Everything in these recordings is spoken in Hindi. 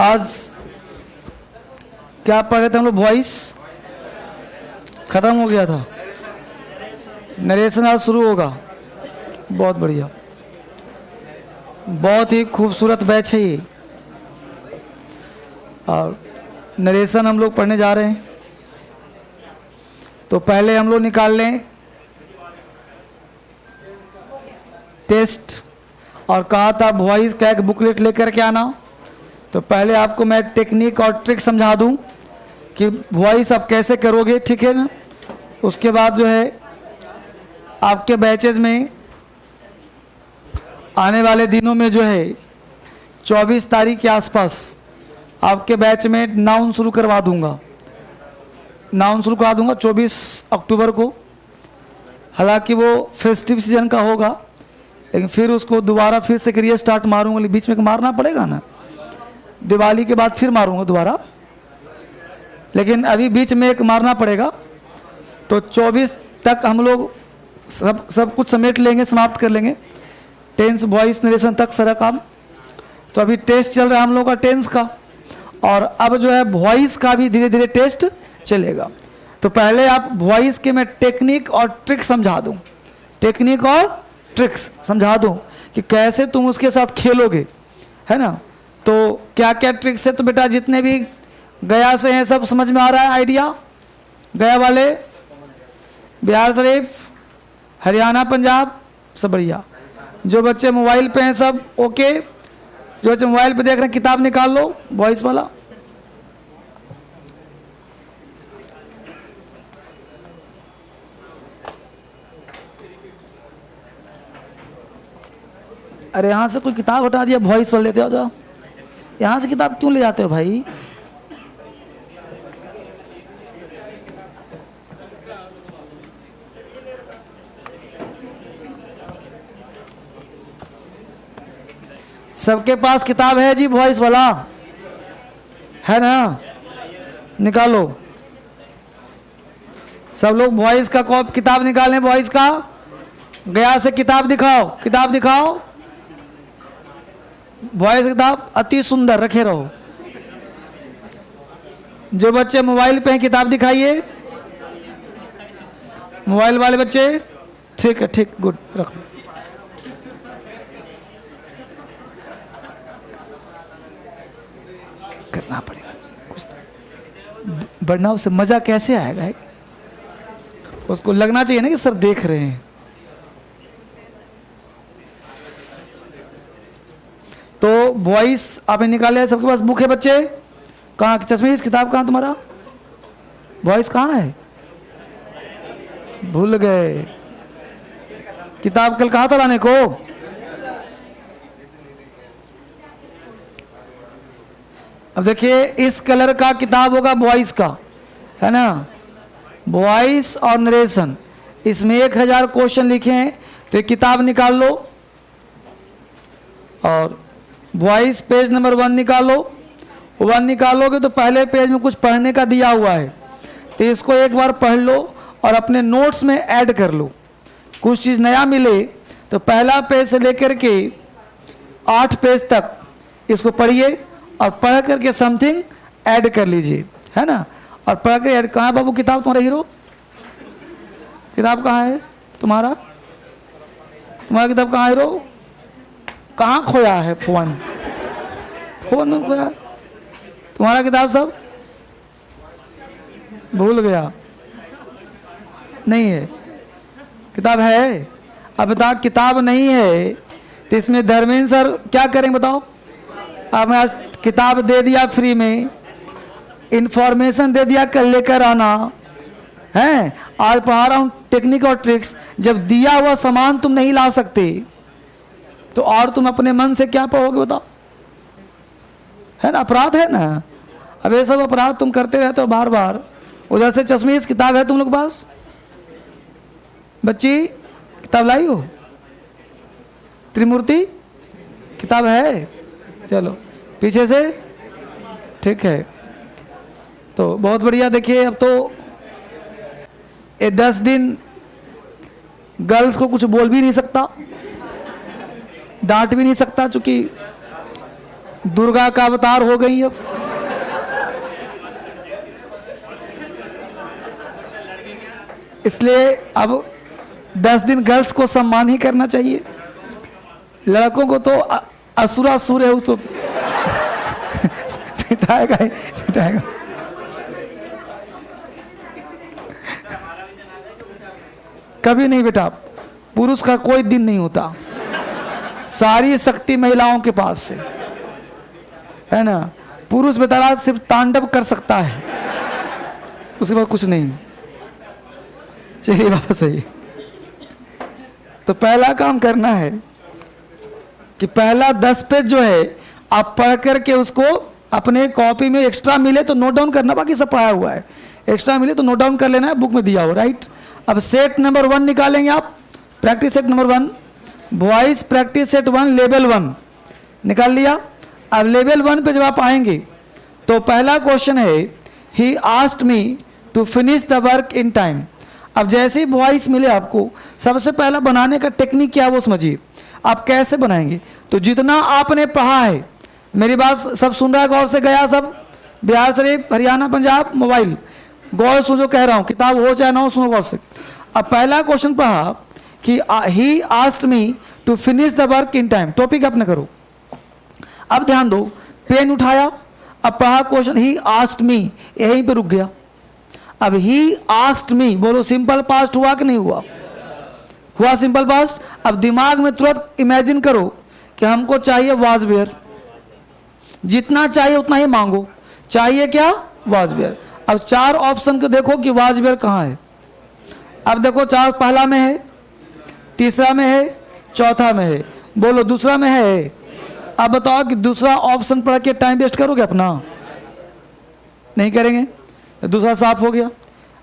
आज क्या पढ़ रहे थे हम लोग? वॉइस खत्म हो गया था, नरेशन आज शुरू होगा। बहुत बढ़िया, बहुत ही खूबसूरत बैच है ये। और नरेशन हम लोग पढ़ने जा रहे हैं, तो पहले हम लोग निकाल लें टेस्ट। और कहा था वॉइस का एक बुकलेट लेकर के आना। तो पहले आपको मैं टेक्निक और ट्रिक समझा दूं कि वॉइस आप कैसे करोगे, ठीक है ना। उसके बाद जो है आपके बैचेज में आने वाले दिनों में जो है 24 तारीख के आसपास आपके बैच में नाउन शुरू करवा दूंगा। नाउन शुरू करवा दूंगा 24 अक्टूबर को। हालांकि वो फेस्टिव सीजन का होगा, लेकिन फिर उसको दोबारा फिर से करियर स्टार्ट मारूंगा। बीच में मारना पड़ेगा ना, दिवाली के बाद फिर मारूंगा दोबारा, लेकिन अभी बीच में एक मारना पड़ेगा। तो 24 तक हम लोग सब कुछ समेट लेंगे, समाप्त कर लेंगे। टेंस वॉइस नरेशन तक सारा काम। तो अभी टेस्ट चल रहा है हम लोग का टेंस का, और अब जो है वॉइस का भी धीरे धीरे टेस्ट चलेगा। तो पहले आप वॉइस के मैं टेक्निक और ट्रिक समझा दूं, टेक्निक और ट्रिक्स समझा दूं कि कैसे तुम उसके साथ खेलोगे, है ना। तो क्या क्या ट्रिक्स है, तो बेटा जितने भी गया से हैं सब समझ में आ रहा है आइडिया? गया वाले, बिहार शरीफ, हरियाणा, पंजाब, सब बढ़िया। जो बच्चे मोबाइल पे हैं सब ओके। जो बच्चे मोबाइल पे देख रहे हैं किताब निकाल लो वॉइस वाला। अरे यहाँ से कोई किताब हटा दिया, वॉइस वाला लेते हो जाओ। यहाँ से किताब क्यों ले जाते हो भाई? सबके पास किताब है जी, वॉइस वाला है ना, निकालो। सब लोग वॉइस का कॉप किताब निकालें। वॉइस का गया से किताब दिखाओ, किताब दिखाओ। वॉइस किताब अति सुंदर रखे रहो। जो बच्चे मोबाइल पे हैं किताब दिखाइए। मोबाइल वाले बच्चे, ठीक है, ठीक, गुड, रख लो। करना पड़ेगा कुछ, बढ़ना उससे मजा कैसे आएगा? उसको लगना चाहिए ना कि सर देख रहे हैं। तो वॉइस आपने निकाले, सबके पास बुक है बच्चे? कहाँ चश्मे किताब कहाँ तुम्हारा? वॉइस कहाँ है? भूल गए। किताब कल कहा था लाने को? अब देखिए इस कलर का किताब होगा वॉइस का, है ना, वॉइस और नरेशन। इसमें 1000 क्वेश्चन लिखे हैं। तो ये किताब निकाल लो और वॉइस पेज नंबर 1 निकालो। 1 निकालोगे तो पहले पेज में कुछ पढ़ने का दिया हुआ है, तो इसको एक बार पढ़ लो और अपने नोट्स में ऐड कर लो। कुछ चीज़ नया मिले तो पहला पेज से लेकर के 8 पेज तक इसको पढ़िए और पढ़ करके समथिंग ऐड कर लीजिए, है ना। और पढ़ के ऐड, कहाँ है बाबू किताब तुम्हारा हीरो? किताब कहाँ है तुम्हारा? तुम्हारा किताब कहाँ है हीरो? कहाँ खोया है? फोन में खोया तुम्हारा किताब, सब भूल गया। नहीं है किताब, है? अब बताओ किताब नहीं है तो इसमें धर्मेंद्र सर क्या करेंगे बताओ? आपने आज किताब दे दिया फ्री में, इंफॉर्मेशन दे दिया कल लेकर आना है। आज पढ़ा रहा हूँ टेक्निक और ट्रिक्स। जब दिया हुआ सामान तुम नहीं ला सकते तो और तुम अपने मन से क्या पढ़ोगे बताओ? है ना, अपराध है ना। अब ये सब अपराध तुम करते रहते हो बार बार। उधर से चश्मीश किताब है तुम लोग के पास? बच्ची किताब लाई हो? त्रिमूर्ति किताब है? चलो पीछे से, ठीक है। तो बहुत बढ़िया। देखिए अब तो ये 10 दिन गर्ल्स को कुछ बोल भी नहीं सकता, डांट भी नहीं सकता, चूंकि दुर्गा का अवतार हो गई अब। इसलिए अब 10 दिन गर्ल्स को सम्मान ही करना चाहिए, लड़कों को तो असुरासुर है उसको पिटाएगा ही पिटाएगा। कभी नहीं बेटा, पुरुष का कोई दिन नहीं होता, सारी शक्ति महिलाओं के पास है ना। पुरुष बेचारा सिर्फ तांडव कर सकता है, उसके बाद कुछ नहीं। चलिए वापस आइए। तो पहला काम करना है कि पहला 10 पेज जो है आप पढ़ करके उसको अपने कॉपी में एक्स्ट्रा मिले तो नोट डाउन करना, बाकी सब पढ़ा हुआ है, एक्स्ट्रा मिले तो नोट डाउन कर लेना है, बुक में दिया हो, राइट। अब सेट नंबर 1 निकालेंगे आप, practice set number 1, voice practice set 1 level 1 निकाल लिया। अब लेवल 1 पे जब आप आएंगे तो पहला क्वेश्चन है he asked me to finish the work in time. अब जैसे ही वॉइस मिले आपको, सबसे पहला बनाने का टेक्निक क्या है वो समझिए। आप कैसे बनाएंगे, तो जितना आपने पढ़ा है, मेरी बात सब सुन रहा है गौर से, गया सब, बिहार शरीफ, हरियाणा, पंजाब, मोबाइल, गौर से जो कह रहा हूँ, किताब हो चाहे ना हो, सुनो गौर से। अब पहला क्वेश्चन पढ़ा कि he asked me to finish the work in time, topic अपने करो। अब ध्यान दो, पेन उठाया, अब पढ़ा क्वेश्चन ही आस्क्ड मी, यहीं पे रुक गया। अब ही आस्क्ड मी, बोलो सिंपल पास्ट हुआ कि नहीं हुआ? हुआ सिंपल पास्ट। अब दिमाग में तुरंत इमेजिन करो कि हमको चाहिए वाज वेयर, जितना चाहिए उतना ही मांगो, चाहिए क्या? Was were. अब 4 ऑप्शन को देखो कि वाज वेयर कहाँ है। अब देखो 4, पहला में है, तीसरा में है, चौथा में है, बोलो दूसरा में है। अब बताओ कि दूसरा ऑप्शन पढ़ के टाइम वेस्ट करोगे अपना? नहीं करेंगे, तो दूसरा साफ हो गया।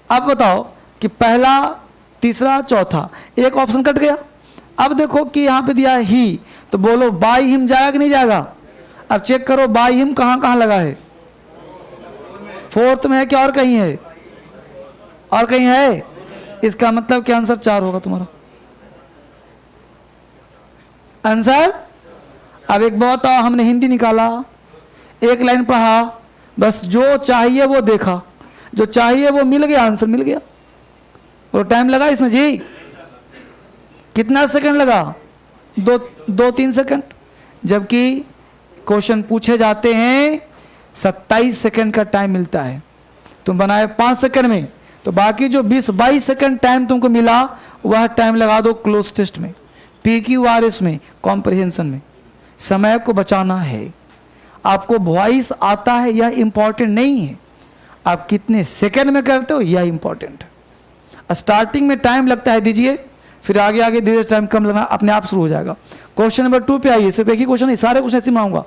अब बताओ कि पहला, तीसरा, चौथा, एक ऑप्शन कट गया। अब देखो कि यहाँ पे दिया है ही, तो बोलो बाय हिम जाएगा कि नहीं जाएगा? अब चेक करो बाय हिम कहाँ कहाँ लगा है, 4th में है क्या और कहीं है? और कहीं है? इसका मतलब कि आंसर 4 होगा तुम्हारा आंसर। अब एक बात, हमने हिंदी निकाला, एक लाइन पढ़ा, बस जो चाहिए वो देखा, जो चाहिए वो मिल गया, आंसर मिल गया। और टाइम लगा इसमें जी, कितना सेकंड लगा? 2-3 सेकंड, जबकि क्वेश्चन पूछे जाते हैं 27 सेकंड का टाइम मिलता है। तुम बनाए 5 सेकंड में, तो बाकी जो 20-22 सेकंड टाइम तुमको मिला वह टाइम लगा दो क्लोज टेस्ट में, PQRS में, कॉम्प्रिहेंशन में। समय को बचाना है। आपको वॉइस आता है यह इंपॉर्टेंट नहीं है, आप कितने सेकंड में करते हो यह इंपॉर्टेंट है। स्टार्टिंग में टाइम लगता है, दीजिए, फिर आगे आगे धीरे टाइम कम लगना अपने आप शुरू हो जाएगा। क्वेश्चन नंबर 2 पे आइए, सिर्फ एक ही क्वेश्चन नहीं, सारे क्वेश्चन ऐसे मांगूंगा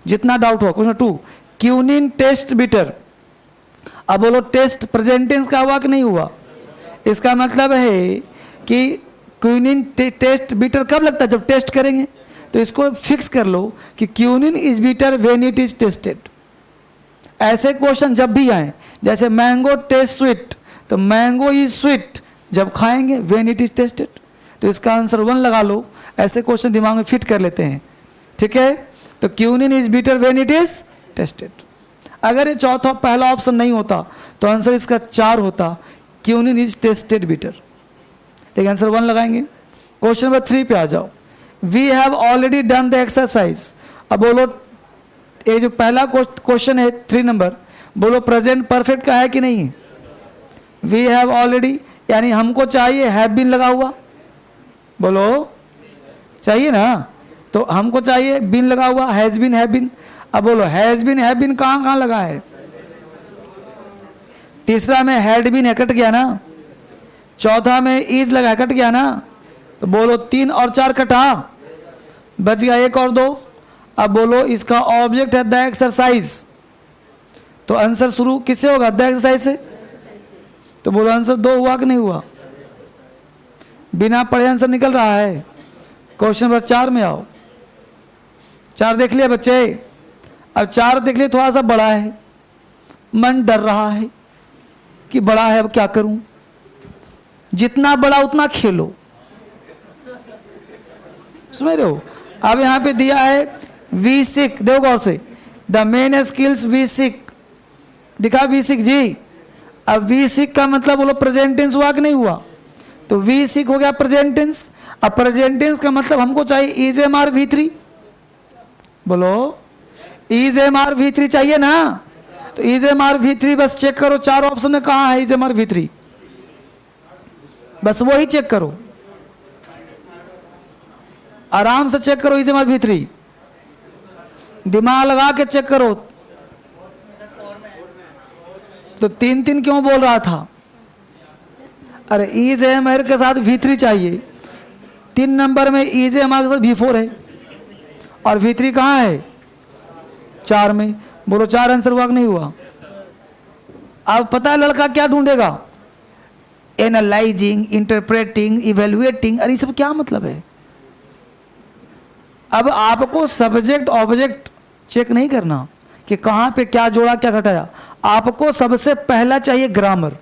जितना डाउट हो। Question 2, quinine taste bitter. अब बोलो टेस्ट प्रेजेंट टेंस का हुआ कि नहीं हुआ? इसका मतलब है कि क्यूनिन टेस्ट बीटर कब लगता है? जब टेस्ट करेंगे। तो इसको फिक्स कर लो कि quinine is bitter when it is tested. ऐसे क्वेश्चन जब भी आए, जैसे मैंगो टेस्ट स्वीट, तो मैंगो इज स्वीट जब खाएंगे, व्हेन इट इज टेस्टेड। तो इसका आंसर 1 लगा लो। ऐसे क्वेश्चन दिमाग में फिट कर लेते हैं, ठीक है। तो quinine is bitter when it is tested. अगर ये चौथा पहला ऑप्शन नहीं होता तो आंसर इसका 4 होता, क्यूनिन इज टेस्टेड बीटर। एक आंसर 1 लगाएंगे। क्वेश्चन नंबर 3 पे आ जाओ। We have already done the exercise. अब बोलो, ये जो पहला क्वेश्चन है 3 नंबर, बोलो प्रेजेंट परफेक्ट का है कि नहीं है? वी हैव ऑलरेडी, यानी हमको चाहिए हैव बीन लगा हुआ, बोलो चाहिए ना, तो हमको चाहिए बीन लगा हुआ, हैज बीन, हैव बीन। अब बोलो हैज बीन, हैव बीन कहाँ कहाँ लगा है? तीसरा में हैड बीन है, कट गया ना। चौथा में इज लगा है, कट गया ना। तो बोलो 3 और 4 कटा, बच गया 1 और 2। अब बोलो इसका ऑब्जेक्ट है द एक्सरसाइज, तो आंसर शुरू किससे होगा? द एक्सरसाइज से। तो बोलो आंसर 2 हुआ कि नहीं हुआ? बिना पढ़े आंसर निकल रहा है। क्वेश्चन नंबर 4 में आओ। 4 देख लिया बच्चे? अब 4 देख लिया, थोड़ा सा बड़ा है, मन डर रहा है कि बड़ा है अब क्या करूं। जितना बड़ा उतना खेलो, समझ रहे हो? अब यहाँ पे दिया है वी सिक, देखो गौर से, the main skills we seek, दिखा वी सिक जी। अब वी सिक का मतलब बोलो प्रेजेंट टेंस हुआ कि नहीं हुआ, तो वी सिक हो गया प्रेजेंट टेंस। अब प्रेजेंट टेंस का मतलब हमको चाहिए इज एम आर वी3, बोलो इज एम आर वी3 चाहिए ना, तो इज एम आर वी3 बस चेक करो, चार ऑप्शन में कहां है इज एम आर वी3, बस वो ही चेक करो, आराम से चेक करो इज एम आर वी3, दिमाग लगा के चेक करो। तो तीन तीन क्यों बोल रहा था, अरे इज एम आर के साथ वी3 चाहिए, 3 नंबर में इज एम आर के साथ वी4 है और वी3 कहाँ है 4 में, बोलो 4 आंसर हुआ कि नहीं हुआ। अब पता है लड़का क्या ढूंढेगा, एनालाइजिंग, इंटरप्रेटिंग, इवेल्युएटिंग, अरे सब क्या मतलब है। अब आपको सब्जेक्ट ऑब्जेक्ट चेक नहीं करना कि कहां पे क्या जोड़ा क्या घटाया, आपको सबसे पहला चाहिए ग्रामर,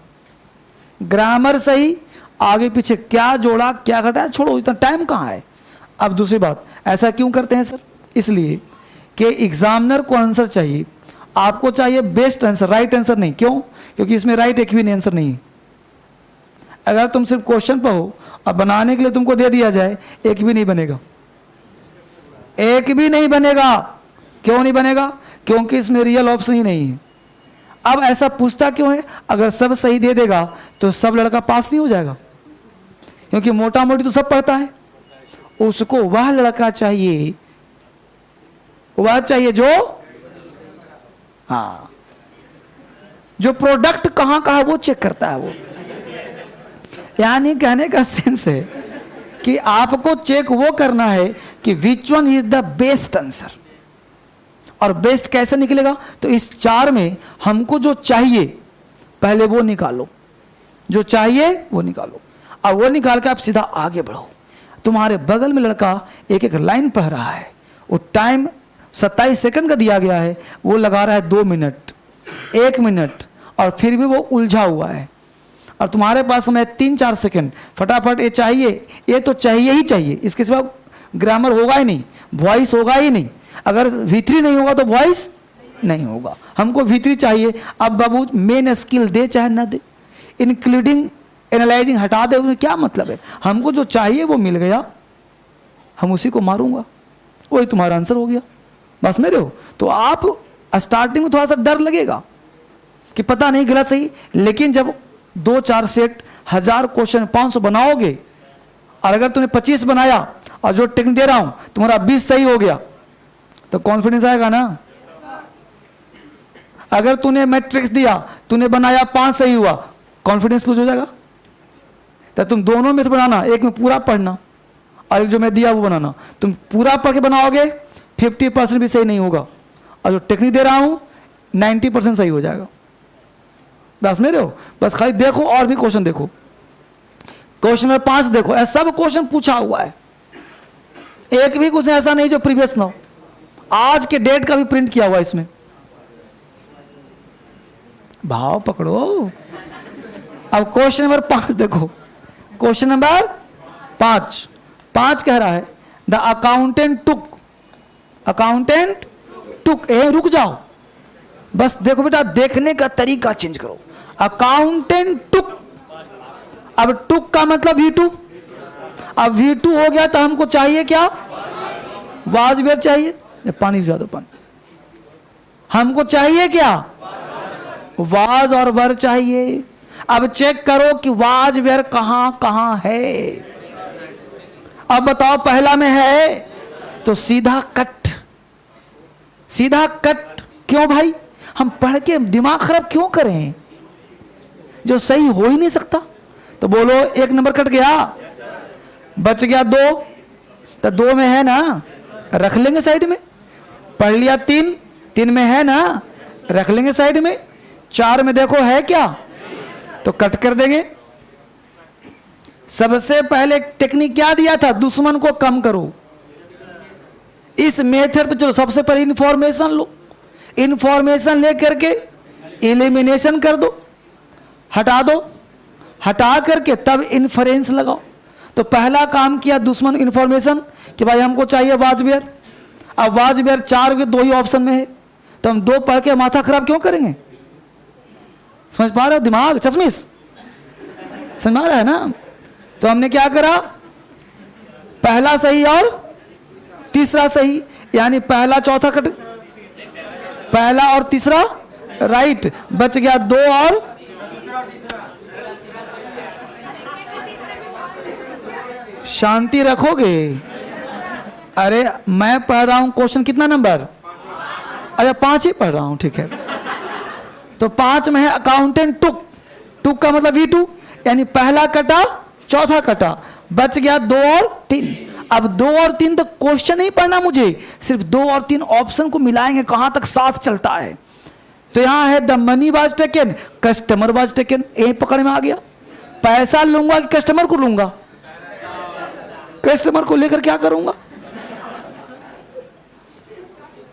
ग्रामर सही, आगे पीछे क्या जोड़ा क्या घटाया छोड़ो, इतना टाइम कहाँ है। अब दूसरी बात, ऐसा क्यों करते हैं सर, इसलिए कि एग्जामिनर को आंसर चाहिए, आपको चाहिए बेस्ट आंसर, राइट आंसर नहीं। क्यों, क्योंकि इसमें राइट एक भी नहीं आंसर नहीं है। अगर तुम सिर्फ क्वेश्चन पर हो और बनाने के लिए तुमको दे दिया जाए, एक भी नहीं बनेगा, एक भी नहीं बनेगा। क्यों नहीं बनेगा, क्योंकि इसमें रियल ऑप्शन ही नहीं है। अब ऐसा पूछता क्यों है, अगर सब सही दे देगा तो सब लड़का पास नहीं हो जाएगा, क्योंकि मोटा मोटी तो सब पढ़ता है, उसको वह लड़का चाहिए, वह चाहिए जो, हाँ, जो प्रोडक्ट कहां का है वो चेक करता है वो। यानी कहने का सेंस है कि आपको चेक वो करना है कि which one is the best answer, और बेस्ट कैसे निकलेगा, तो इस 4 में हमको जो चाहिए पहले वो निकालो, जो चाहिए वो निकालो, और वो निकाल के आप सीधा आगे बढ़ो। तुम्हारे बगल में लड़का एक एक लाइन पढ़ रहा है, वो टाइम 27 सेकंड का दिया गया है, वो लगा रहा है 2 मिनट 1 मिनट, और फिर भी वो उलझा हुआ है, और तुम्हारे पास समय 3-4 सेकंड, फटाफट ये चाहिए, ये तो चाहिए ही चाहिए, इसके सिवा ग्रामर होगा ही नहीं, वॉइस होगा ही नहीं। अगर वी3 नहीं होगा तो वॉइस नहीं होगा, हमको वी3 चाहिए। अब बाबू मेन स्किल दे चाहे ना दे, इंक्लूडिंग एनालाइजिंग हटा दे, उसमें क्या मतलब है, हमको जो चाहिए वो मिल गया, हम उसी को मारूंगा, वही तुम्हारा आंसर हो गया, बस मेरे हो। तो आप स्टार्टिंग में थोड़ा सा डर लगेगा कि पता नहीं गलत सही, लेकिन जब 2-4 सेट 1000 क्वेश्चन 500 बनाओगे, और अगर तूने 25 बनाया और जो टेक्निक दे रहा हूं तुम्हारा 20 सही हो गया, तो कॉन्फिडेंस आएगा ना। अगर तूने मैट्रिक्स दिया, तूने बनाया 5 सही हुआ, कॉन्फिडेंस लूज हो जाएगा। तो तुम दोनों में से बनाना, एक में पूरा पढ़ना और एक जो मैं दिया वो बनाना। तुम पूरा पढ़ के बनाओगे 50% भी सही नहीं होगा, और जो टेक्निक दे रहा हूं 90% सही हो जाएगा। बस मेरे हो, बस खाली देखो और भी क्वेश्चन देखो, क्वेश्चन नंबर 5 देखो, ऐसा सब क्वेश्चन पूछा हुआ है, एक भी क्वेश्चन ऐसा नहीं जो प्रीवियस ना हो, आज के डेट का भी प्रिंट किया हुआ इसमें। भाव पकड़ो। अब क्वेश्चन नंबर 5 देखो, क्वेश्चन नंबर 5 कह रहा है द अकाउंटेंट टुक, रुक जाओ, बस देखो बेटा, देखने का तरीका चेंज करो। अकाउंटेंट टुक, अब टुक का मतलब V2, अब V2 हो गया तो हमको चाहिए क्या, वाज वेयर चाहिए, पानी भिजा दो पानी, हमको चाहिए क्या, वाज और वर चाहिए। अब चेक करो कि वाज वेयर कहां कहां है। अब बताओ पहला में है तो सीधा कट, सीधा कट। क्यों भाई, हम पढ़ के दिमाग खराब क्यों करें, जो सही हो ही नहीं सकता। तो बोलो 1 नंबर कट गया, बच गया 2, तो 2 में है ना, रख लेंगे साइड में। पढ़ लिया 3 में है ना, रख लेंगे साइड में। 4 में देखो है क्या, तो कट कर देंगे। सबसे पहले टेक्निक क्या दिया था, दुश्मन को कम करो। इस मेथड पे चलो, सबसे पहले इंफॉर्मेशन लो, इंफॉर्मेशन लेकर के एलिमिनेशन कर दो, हटा दो, हटा करके तब इन्फरेंस लगाओ। तो पहला काम किया दुश्मन इंफॉर्मेशन कि भाई हमको चाहिए वाज वेयर। अब वाजपेयी 4 के 2 ही ऑप्शन में है, तो हम 2 पढ़ के माथा खराब क्यों करेंगे? समझ पा रहे हो? दिमाग चश्मिश समझ में आ रहा है ना? तो हमने क्या करा, पहला सही और तीसरा सही, यानी पहला चौथा कट, पहला और तीसरा राइट, बच गया 2 और शांति रखोगे? अरे मैं पढ़ रहा हूं क्वेश्चन कितना नंबर? अरे 5 ही पढ़ रहा हूं, ठीक है। तो 5 में है अकाउंटेंट टुक, टुक का मतलब V2, यानी पहला कटा चौथा कटा, बच गया 2 और 3। अब 2 और 3 तो क्वेश्चन नहीं पढ़ना मुझे, सिर्फ 2 और 3 ऑप्शन को मिलाएंगे कहां तक साथ चलता है। तो यहां है the money was taken, customer was taken, ए पकड़ में आ गया। पैसा लूंगा कि कस्टमर को लूंगा? कस्टमर को लेकर क्या करूंगा?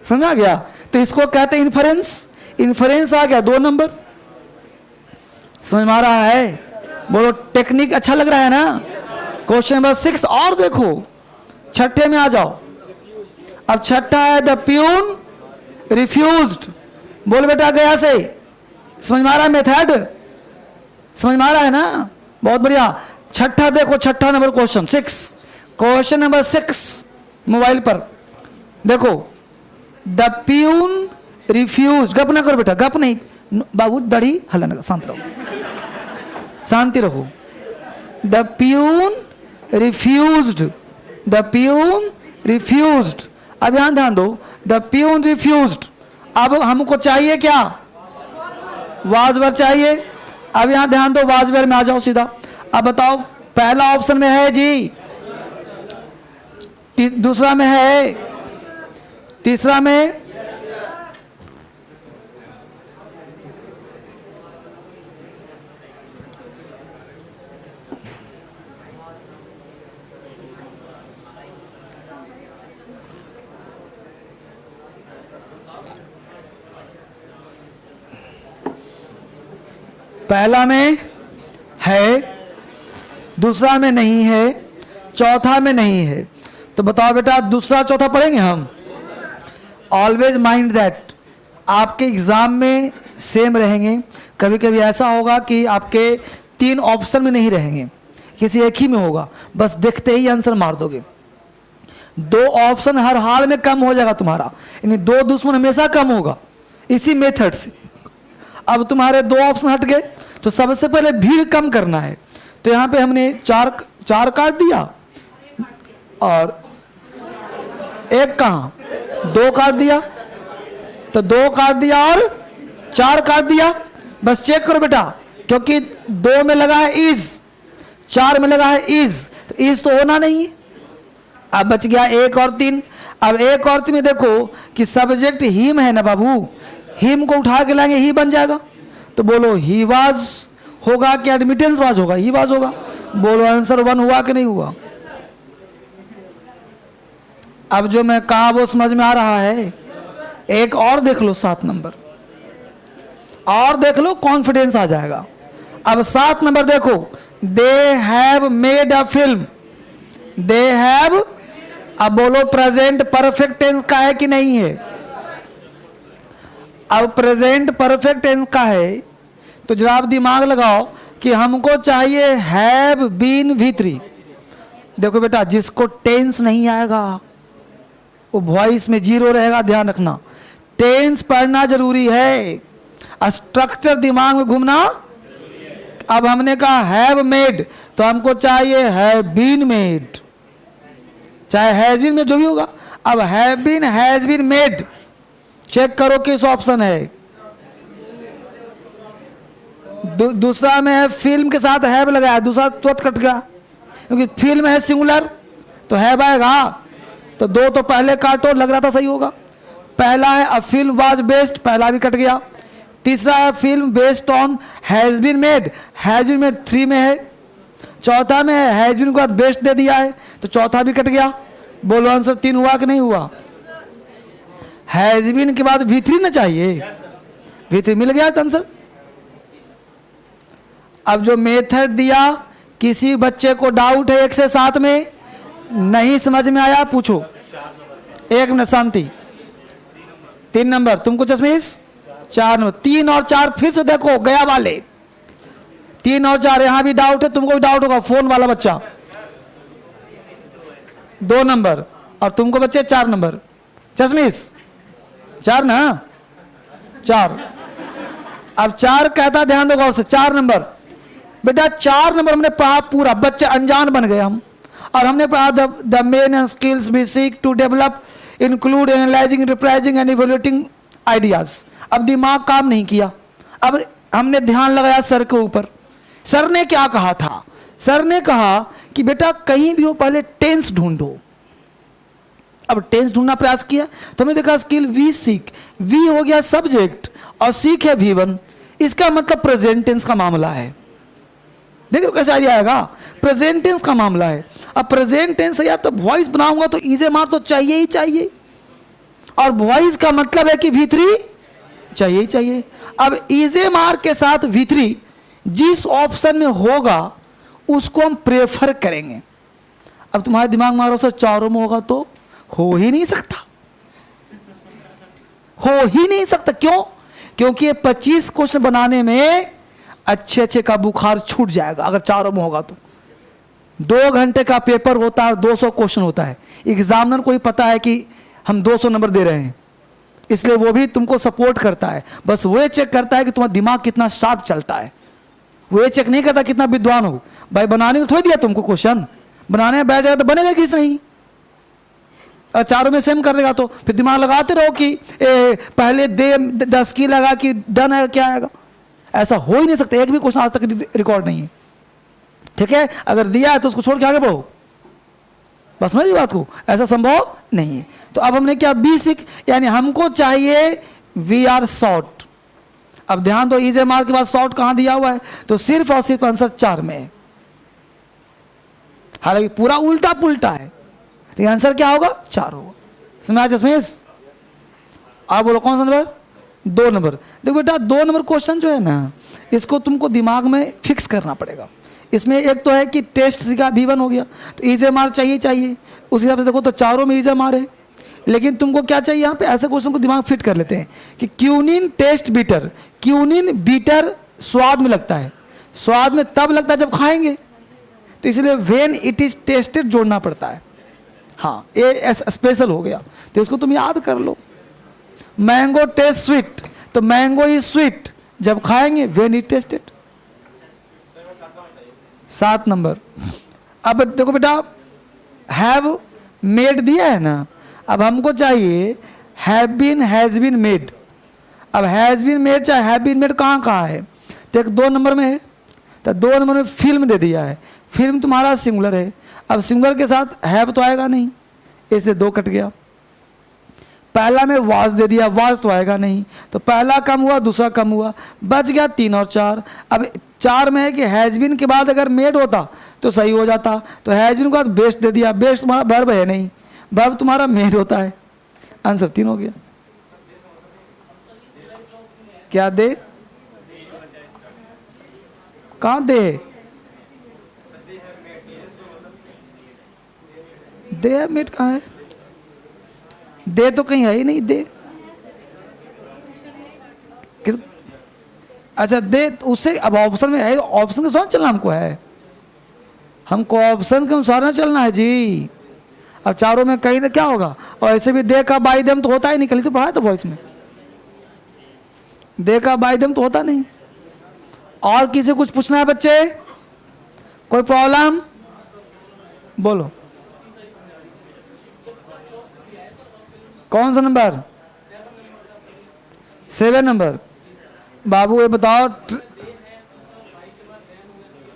समझ आ गया? तो इसको कहते हैं इन्फरेंस, इन्फरेंस आ गया 2 नंबर। समझ में आ रहा है? बोलो टेक्निक अच्छा लग रहा है ना? क्वेश्चन नंबर 6 और देखो, छठे में आ जाओ। अब छठा है द प्यून रिफ्यूज्ड, बोल बेटा गया से। समझ में आ रहा है मेथड? समझ में आ रहा है ना? बहुत बढ़िया। छठा देखो, छठा number question 6, question number 6 mobile पर देखो, द प्यून रिफ्यूज, गप ना करो बेटा, गप नहीं बाबू, दड़ी हल्ला, शांत रहो, शांति रहो। The peon refused, the peon refused. अब यहां ध्यान दो, द प्यून रिफ्यूज्ड। अब हमको चाहिए क्या? वाजवर चाहिए। अब यहां ध्यान दो, वाजवर में आ जाओ सीधा। अब बताओ, पहला ऑप्शन में है जी, दूसरा में है, तीसरा में, पहला में है, दूसरा में नहीं है, चौथा में नहीं है। तो बताओ बेटा, दूसरा चौथा पढ़ेंगे हम? ऑलवेज माइंड दैट आपके एग्जाम में सेम रहेंगे। कभी कभी ऐसा होगा कि आपके 3 ऑप्शन में नहीं रहेंगे, किसी एक ही में होगा, बस देखते ही आंसर मार दोगे। 2 ऑप्शन हर हाल में कम हो जाएगा तुम्हारा, यानी 2 दुश्मन हमेशा कम होगा इसी मेथड से। अब तुम्हारे 2 ऑप्शन हट गए, तो सबसे पहले भीड़ कम करना है। तो यहां पे हमने 4 काट दिया, और 1 कहां, 2 काट दिया, तो 2 काट दिया और 4 काट दिया। बस चेक करो बेटा, क्योंकि 2 में लगा है इज, 4 में लगा है इज, तो इज तो होना नहीं है। अब बच गया 1 और 3। अब 1 और 3 में देखो कि सब्जेक्ट हिम है ना बाबू, हिम को उठा के लाएंगे, ही बन जाएगा। तो बोलो ही वाज होगा कि एडमिटेंस वाज होगा? ही वाज होगा। बोलो आंसर 1 हुआ कि नहीं हुआ? अब जो मैं कहा वो समझ में आ रहा है? एक और देख लो, 7 नंबर और देख लो, कॉन्फिडेंस आ जाएगा। अब 7 नंबर देखो, they have made a film, they have. अब बोलो प्रेजेंट परफेक्ट टेंस का है कि नहीं है? अब प्रेजेंट परफेक्ट टेंस का है, तो जरा आप दिमाग लगाओ कि हमको चाहिए हैव बीन V3। देखो बेटा, जिसको टेंस नहीं आएगा वो वॉइस में 0 रहेगा, ध्यान रखना। टेंस पढ़ना जरूरी है, स्ट्रक्चर दिमाग में घूमना। अब हमने कहा हैव मेड, तो हमको चाहिए हैव बीन मेड, चाहे हैज बीन में जो भी होगा। अब have been, has been made, check करो किस ऑप्शन है। दूसरा में है फिल्म के साथ हैव लगाया, दूसरा तुरंत कट गया, क्योंकि फिल्म है सिंगुलर तो हैव आएगा। तो 2 तो पहले काटो, लग रहा था सही होगा। पहला है अ फिल्म वाज बेस्ड, पहला भी कट गया। तीसरा है film based on has been made, has been made 3 में है। चौथा में है हैज बीन के बाद बेस्ट दे दिया है, तो चौथा भी कट गया। बोलो आंसर 3 हुआ कि नहीं हुआ? हैज बीन के बाद V3 ना चाहिए, V3 मिल गया आंसर। अब जो मेथड दिया, किसी बच्चे को डाउट है 1 से 7 में नहीं समझ में आया पूछो। एक मिनट शांति। 3 नंबर तुमको चश्मीश 4 नंबर। 3 और 4 फिर से देखो गया वाले। 3 और 4 यहां भी डाउट है, तुमको भी डाउट होगा, फोन वाला बच्चा 2 नंबर और तुमको बच्चे 4 नंबर। चश्मीश 4 ना 4। अब 4 कहता, ध्यान दो गौर से, 4 नंबर बेटा 4 नंबर हमने पढ़ा पूरा, बच्चे अनजान बन गए हम। और हमने पढ़ा the main skills we seek to develop include analysing reprising and evaluating ideas. अब दिमाग काम नहीं किया, अब हमने ध्यान लगाया सर के ऊपर। सर ने क्या कहा था? सर ने कहा कि बेटा कहीं भी हो पहले टेंस ढूंढो। अब टेंस ढूंढना प्रयास किया तो हमने देखा स्किल वी सीक, वी हो गया सब्जेक्ट और सीक है V1, इसका मतलब प्रेजेंट टेंस का मामला है। देख लो कैसे आइडिया आएगा, प्रेजेंट टेंस का मामला है। अब प्रेजेंट टेंस है यार, तो वॉइस बनाऊंगा तो इजे मार तो चाहिए ही चाहिए, और वॉइस का मतलब है कि V3 चाहिए ही चाहिए। अब इजे मार के साथ V3 जिस ऑप्शन में होगा उसको हम प्रेफर करेंगे। अब तुम्हारे दिमाग मारो सर चारों में होगा तो हो ही नहीं सकता, हो ही नहीं सकता। क्यों? क्योंकि ये 25 क्वेश्चन बनाने में अच्छे अच्छे का बुखार छूट जाएगा अगर चारों में होगा तो। 2 घंटे का पेपर होता है, 200 क्वेश्चन होता है। एग्जामिनर को ही पता है कि हम 200 नंबर दे रहे हैं, इसलिए वो भी तुमको सपोर्ट करता है। बस वो चेक करता है कि तुम्हारा दिमाग कितना शार्प चलता है, वो ये चेक नहीं करता कितना विद्वान हो। भाई बनाने को थोड़ी दिया तुमको क्वेश्चन, बनाने में बैठ जाएगा तो बनेगा किस नहीं, और चारों में सेम कर देगा तो फिर दिमाग लगाते रहो कि पहले दे 10 की लगा कि डन है क्या आएगा। ऐसा हो ही नहीं सकता, एक भी क्वेश्चन आज तक रिकॉर्ड नहीं है। ठीक है, अगर दिया है तो उसको छोड़ के आगे बढ़ो, बस समझिए बात को, ऐसा संभव नहीं है। तो अब हमने क्या बेसिक, यानी हमको चाहिए वी आर शॉर्ट। अब ध्यान दो, इजे मार्क के बाद शॉर्ट कहां दिया हुआ है, तो सिर्फ और सिर्फ आंसर 4 में है। हालांकि पूरा उल्टा पुल्टा है, लेकिन आंसर क्या होगा? 4 होगा। समझ जसमेश? आप बोलो कौन सा नंबर? 2 नंबर। देखो बेटा 2 नंबर क्वेश्चन जो है ना, इसको तुमको दिमाग में फिक्स करना पड़ेगा। इसमें एक तो है कि टेस्ट का V1 हो गया तो इजे मार चाहिए चाहिए, उस हिसाब से देखो तो चारों में इजे मार है। लेकिन तुमको क्या चाहिए यहाँ पे, ऐसे क्वेश्चन को दिमाग फिट कर लेते हैं कि quinine taste bitter. Quinine bitter स्वाद में लगता है, स्वाद में तब लगता है जब खाएंगे, तो इसलिए व्हेन इट इज टेस्टेड जोड़ना पड़ता है। हाँ, ये स्पेशल हो गया, तो इसको तुम याद कर लो। मैंगो टेस्ट स्वीट, तो मैंगो इज स्वीट जब खाएंगे व्हेन इट टेस्टेड। 7 नंबर। अब देखो बेटा हैव मेड दिया है ना, अब हमको चाहिए have been has been made. अब हैज बीन मेड चाहे हैव बीन मेड कहाँ कहाँ है, तो एक 2 नंबर में है, तो 2 नंबर में फिल्म दे दिया है। फिल्म तुम्हारा सिंगुलर है, अब सिंगुलर के साथ हैव तो आएगा नहीं, इसलिए 2 कट गया। पहला में वाज दे दिया, वाज तो आएगा नहीं, तो पहला कम हुआ दूसरा कम हुआ, बच गया 3 और 4। अब 4 में है कि हैज बीन के बाद अगर मेड होता तो सही हो जाता, तो हैज बीन के बाद बेस्ट दे दिया, बेस्ट तुम्हारा वर्ब है नहीं, वर्ब तुम्हारा मेड होता है। आंसर 3 हो गया। क्या दे, कहाँ दे, दे मेड कहाँ है, दे तो कहीं है ही नहीं दे। अच्छा दे उससे, अब ऑप्शन में है, ऑप्शन के अनुसार चलना हमको है, हमको ऑप्शन के अनुसार ना चलना है जी। अब चारों में कहीं ना क्या होगा, और ऐसे भी दे का बाई दम तो होता ही नहीं, कल तो पढ़ा था वॉइस में, दे का बाई दम तो होता नहीं। और किसी कुछ पूछना है बच्चे, कोई प्रॉब्लम बोलो। कौन सा नंबर? 7 नंबर। बाबू ये बताओ,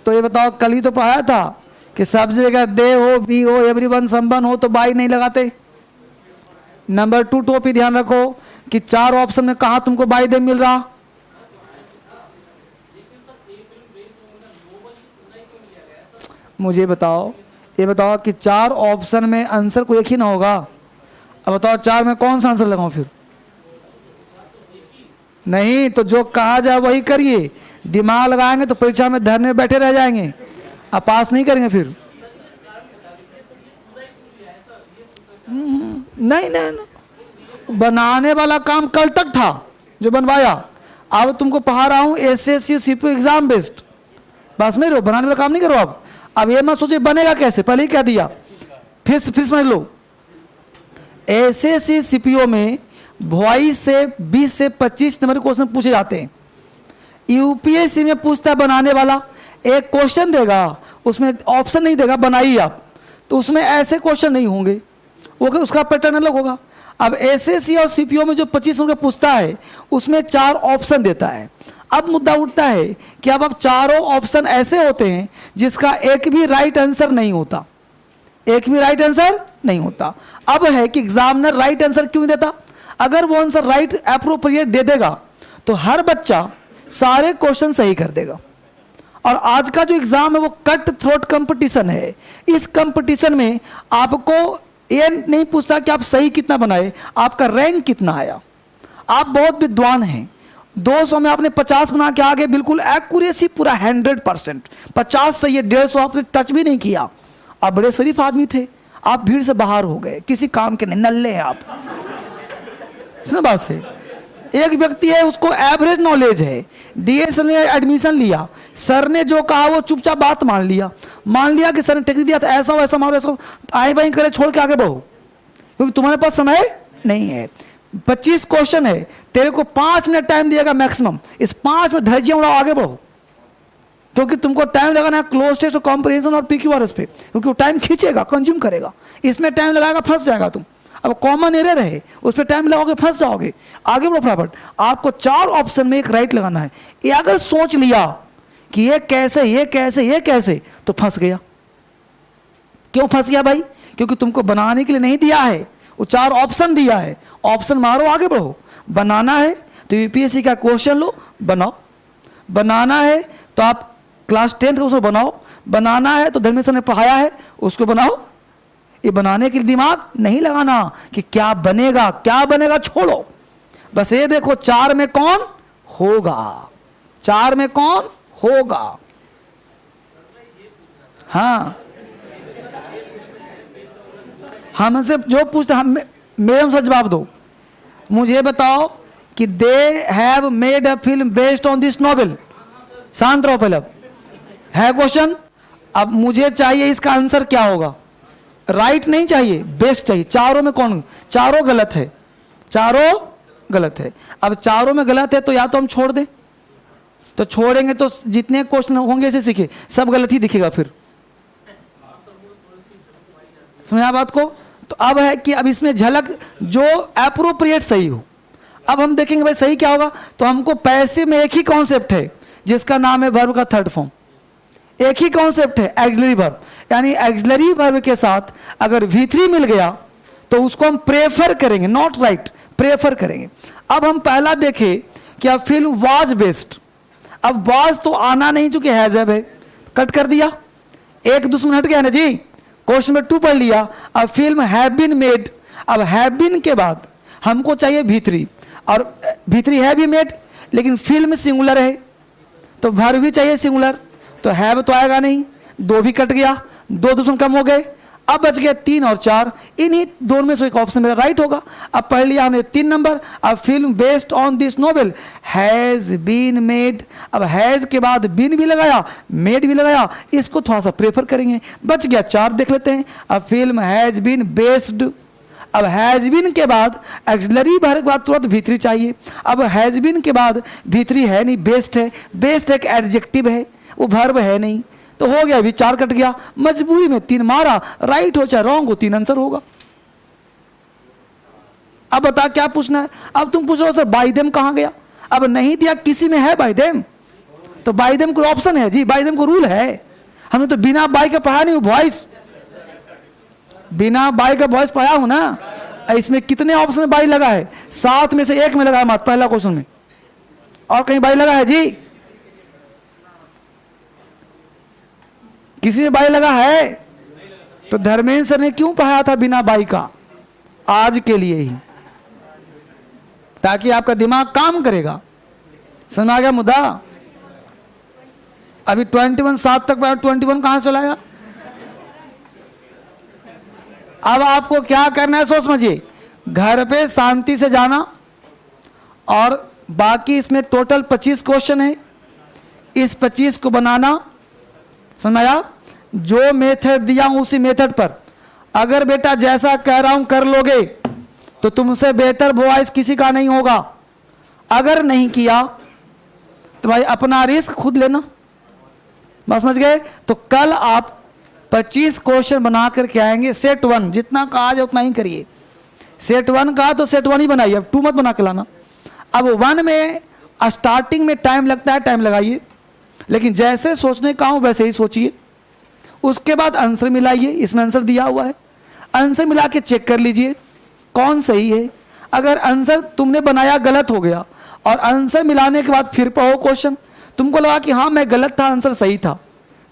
तो ये बताओ कल ही तो पढ़ाया था कि सब जगह दे हो, बी हो, एवरीवन, समवन हो तो बाई नहीं लगाते। नंबर 2 टॉपिक ध्यान रखो कि 4 ऑप्शन में कहा तुमको बाई दे मिल रहा। मुझे बताओ, ये बताओ कि 4 ऑप्शन में आंसर कोई एक ही ना होगा। अब बताओ 4 में कौन सा आंसर लगाऊं फिर? नहीं, तो जो कहा जाए वही करिए। दिमाग लगाएंगे तो परीक्षा में धरने में बैठे रह जाएंगे, आप पास नहीं करेंगे फिर। नहीं नहीं नहीं, बनाने वाला काम कल तक था जो बनवाया। अब तुमको पढ़ा रहा हूँ एसएससी सीपीओ एग्जाम बेस्ड, बस में रहो, बनाने वाला काम नहीं करो। अब ये मत सोचिए बनेगा कैसे, पहले ही कह दिया। फिर समझ लो, एसएससी सीपीओ में 22 से 20 से 25 नंबर के क्वेश्चन पूछे जाते हैं। यूपीएससी में पूछता है बनाने वाला, एक क्वेश्चन देगा, उसमें ऑप्शन नहीं देगा, बनाइए आप, तो उसमें ऐसे क्वेश्चन नहीं होंगे, वो उसका पैटर्न अलग होगा। अब एसएससी और सीपीओ में जो 25 नंबर पूछता है उसमें 4 ऑप्शन देता है। अब मुद्दा उठता है कि अब चारों ऑप्शन ऐसे होते हैं जिसका एक भी राइट आंसर नहीं होता, एक भी राइट आंसर नहीं होता। अब है कि एग्जामिनर राइट आंसर क्यों देता? अगर वो आंसर राइट एप्रोप्रिएट दे देगा तो हर बच्चा सारे क्वेश्चन सही कर देगा। और आज का जो एग्जाम है वो कट थ्रोट कंपटीशन है। इस कंपटीशन में आपको ये नहीं पूछता कि आप सही कितना बनाए, आपका रैंक कितना आया। आप बहुत विद्वान हैं, 200 में आपने 50 बना के आगे, बिल्कुल एक्यूरेसी पूरा 100%, 50 से ये 150 आपने टच भी नहीं किया। आप बड़े शरीफ आदमी थे, आप भीड़ से बाहर हो गए, किसी काम के नहीं, नल्ले हैं आप। सुनो बात से, एक व्यक्ति है उसको एवरेज नॉलेज है, डीएस ने एडमिशन लिया, सर ने जो कहा वो चुपचाप बात मान लिया कि सर ने टेक्निक दिया था ऐसा हो ऐसा मारो, ऐसा आई बाई करे, छोड़ के आगे बढ़ो, क्योंकि तुम्हारे पास समय नहीं है। 25 क्वेश्चन है, तेरे को 5 मिनट टाइम दिएगा मैक्सिमम, इस 5 मिनट धैर्य उड़ाओ, आगे बढ़ो, क्योंकि तुमको टाइम लगाना है क्लोज टेस्ट और कॉम्प्रिहेंशन और पीक्यूआरएस पे, क्योंकि वो टाइम खींचेगा, कंज्यूम करेगा। इसमें टाइम लगाएगा, फंस जाएगा तुम। अब कॉमन एरर है, उस पर टाइम लगाओगे, फंस जाओगे। आगे बढ़ो फटाफट। आपको 4 ऑप्शन में एक राइट लगाना है। ये अगर सोच लिया कि ये कैसे ये कैसे ये कैसे, तो फंस गया। क्यों फंस गया भाई? क्योंकि तुमको बनाने के लिए नहीं दिया है, वो 4 ऑप्शन दिया है, ऑप्शन मारो, आगे बढ़ो। बनाना है तो यूपीएससी का क्वेश्चन लो, बनाओ। बनाना है तो आप क्लास 10 का उसको बनाओ। बनाना है तो धर्मेंद्र सर ने पढ़ाया है उसको बनाओ। ये बनाने के लिए दिमाग नहीं लगाना कि क्या बनेगा छोड़ो। बस ये देखो 4 में कौन होगा, 4 में कौन होगा। हाँ, हमसे जो पूछते हम मेरे हमसे जवाब दो। मुझे बताओ कि they have made a film based on this novel. शांत रहो पहले, है क्वेश्चन। अब मुझे चाहिए इसका आंसर क्या होगा। राइट नहीं चाहिए, बेस्ट चाहिए। चारों में कौन? चारों गलत है, चारों गलत है। अब चारों में गलत है तो या तो हम छोड़ दें, तो छोड़ेंगे तो जितने क्वेश्चन होंगे इसे सीखे सब गलत ही दिखेगा फिर। समझा बात को? तो अब है कि अब इसमें झलक जो एप्रोप्रिएट सही हो। अब हम देखेंगे भाई सही क्या होगा। तो हमको पैसे में एक ही कॉन्सेप्ट है जिसका नाम है वर्ब का थर्ड फॉर्म। एक ही कॉन्सेप्ट है, एक्सिलरी वर्ब। यानी एक्सिलरी वर्ब के साथ अगर V3 मिल गया तो उसको हम प्रेफर करेंगे, नॉट राइट, प्रेफर करेंगे। अब हम पहला देखें कि अब फिल्म वाज बेस्ड। अब वाज तो आना नहीं, चूंकि हैज है, कट कर दिया, एक दुश्मन हट गया ना जी। क्वेश्चन नंबर 2 पढ़ लिया। अब फिल्म हैव बीन मेड। अब हैव बीन के बाद हमको चाहिए V3, और V3 है भी मेड, लेकिन फिल्म सिंगुलर है तो वर्ब भी चाहिए सिंगुलर, तो हैव तो आएगा नहीं, 2 भी कट गया, 2 दुश्मन कम हो गए। अब बच गए 3 और 4, इन्हीं दोनों में से एक ऑप्शन मेरा राइट होगा। अब पढ़ लिया हमने 3 नंबर। अब film based on this novel has been made. अब हैज के बाद बीन भी लगाया, मेड भी लगाया, इसको थोड़ा सा प्रेफर करेंगे। बच गया 4, देख लेते हैं। अब फिल्म हैज बीन बेस्ड। अब हैज बीन के बाद एक्सिलरी वर्ब के बाद तुरंत V3 चाहिए। अब हैज बीन के बाद V3 है नहीं, बेस्ड है। बेस्ड एक एडजेक्टिव है, वो वर्ब है नहीं, तो हो गया, अभी 4 कट गया। मजबूरी में 3 मारा, राइट हो चाहे रॉन्ग हो 3 आंसर होगा। अब बता क्या पूछना है। अब तुम पूछ रहे हो सर बाय देम कहां गया। अब नहीं दिया, किसी में है बाय देम, तो बाय देम कोई ऑप्शन है जी, बाय देम को रूल है। हमने तो बिना बाय का पढ़ा नहीं, वॉइस बिना बाय का वॉइस पढ़ा हूं ना। इसमें कितने ऑप्शन में बाय लगा है? 7 में से 1 में लगा है मात्र, पहला क्वेश्चन में। और कहीं बाय लगा है जी? किसी में बाई लगा है? तो धर्मेंद्र सर ने क्यों पढ़ाया था बिना बाई का? आज के लिए ही, ताकि आपका दिमाग काम करेगा। समझ आ गया मुद्दा? अभी 21 7 तक 21 कहां से लाया? अब आपको क्या करना है सोच समझिए, घर पे शांति से जाना, और बाकी इसमें टोटल 25 क्वेश्चन है, इस 25 को बनाना, समझाया? जो मेथड दिया हूं उसी मेथड पर अगर बेटा जैसा कह रहा हूं कर लोगे तो तुमसे बेहतर वॉइस किसी का नहीं होगा। अगर नहीं किया तो भाई अपना रिस्क खुद लेना। बस समझ गए? तो कल आप 25 क्वेश्चन बना करके आएंगे। सेट 1 जितना कहा जाए उतना ही करिए। सेट 1 कहा तो सेट 1 ही बनाइए, अब 2 मत बना के लाना। अब 1 में स्टार्टिंग में टाइम लगता है, टाइम लगाइए, लेकिन जैसे सोचने का हूं वैसे ही सोचिए। उसके बाद आंसर मिलाइए, इसमें आंसर दिया हुआ है, आंसर मिला के चेक कर लीजिए कौन सही है। अगर आंसर तुमने बनाया गलत हो गया और आंसर मिलाने के बाद फिर पढ़ो क्वेश्चन, तुमको लगा कि हाँ मैं गलत था, आंसर सही था,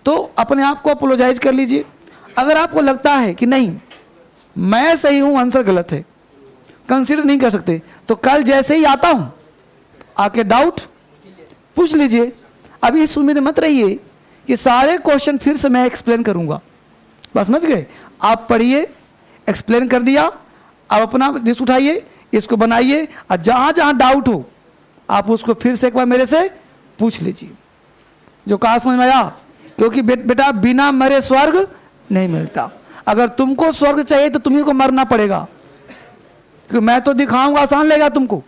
तो अपने आप को अपोलोजाइज कर लीजिए। अगर आपको लगता है कि नहीं मैं सही हूं आंसर गलत है, कंसीडर नहीं कर सकते, तो कल जैसे ही आता हूं आके डाउट पूछ लीजिए। अभी इस उम्मीद मत रहिए कि सारे क्वेश्चन फिर से मैं एक्सप्लेन करूंगा। बस समझ गए? आप पढ़िए, एक्सप्लेन कर दिया, अब अपना लिस्ट उठाइए, इसको बनाइए, और जहां जहां डाउट हो आप उसको फिर से एक बार मेरे से पूछ लीजिए। जो कहा समझ में आया? क्योंकि बेटा बिना मरे स्वर्ग नहीं मिलता। अगर तुमको स्वर्ग चाहिए तो तुम्ही को मरना पड़ेगा, क्योंकि मैं तो दिखाऊंगा आसान लगेगा तुमको,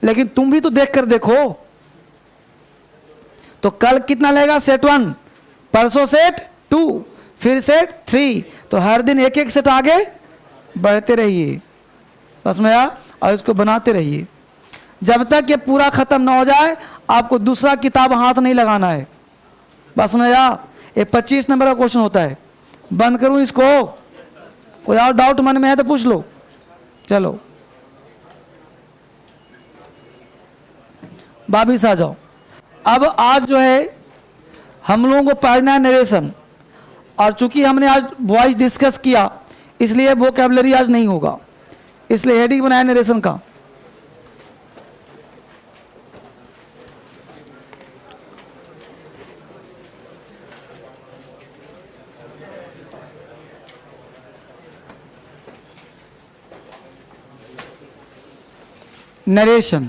लेकिन तुम भी तो देख कर देखो। तो कल कितना लगेगा? सेट 1, परसों सेट 2, फिर सेट 3, तो हर दिन एक एक सेट आगे बढ़ते रहिए। बस में आ, और इसको बनाते रहिए जब तक ये पूरा खत्म ना हो जाए। आपको दूसरा किताब हाथ नहीं लगाना है। बस में आ, ये 25 नंबर का क्वेश्चन होता है। बंद करूं इसको? कोई और डाउट मन में है तो पूछ लो। चलो वापिस आ जाओ। अब आज जो है हम लोगों को पढ़ना है नरेशन, और चूंकि हमने आज वॉइस डिस्कस किया इसलिए वोकैबुलरी आज नहीं होगा, इसलिए हेडिंग बनाया नरेशन का। नरेशन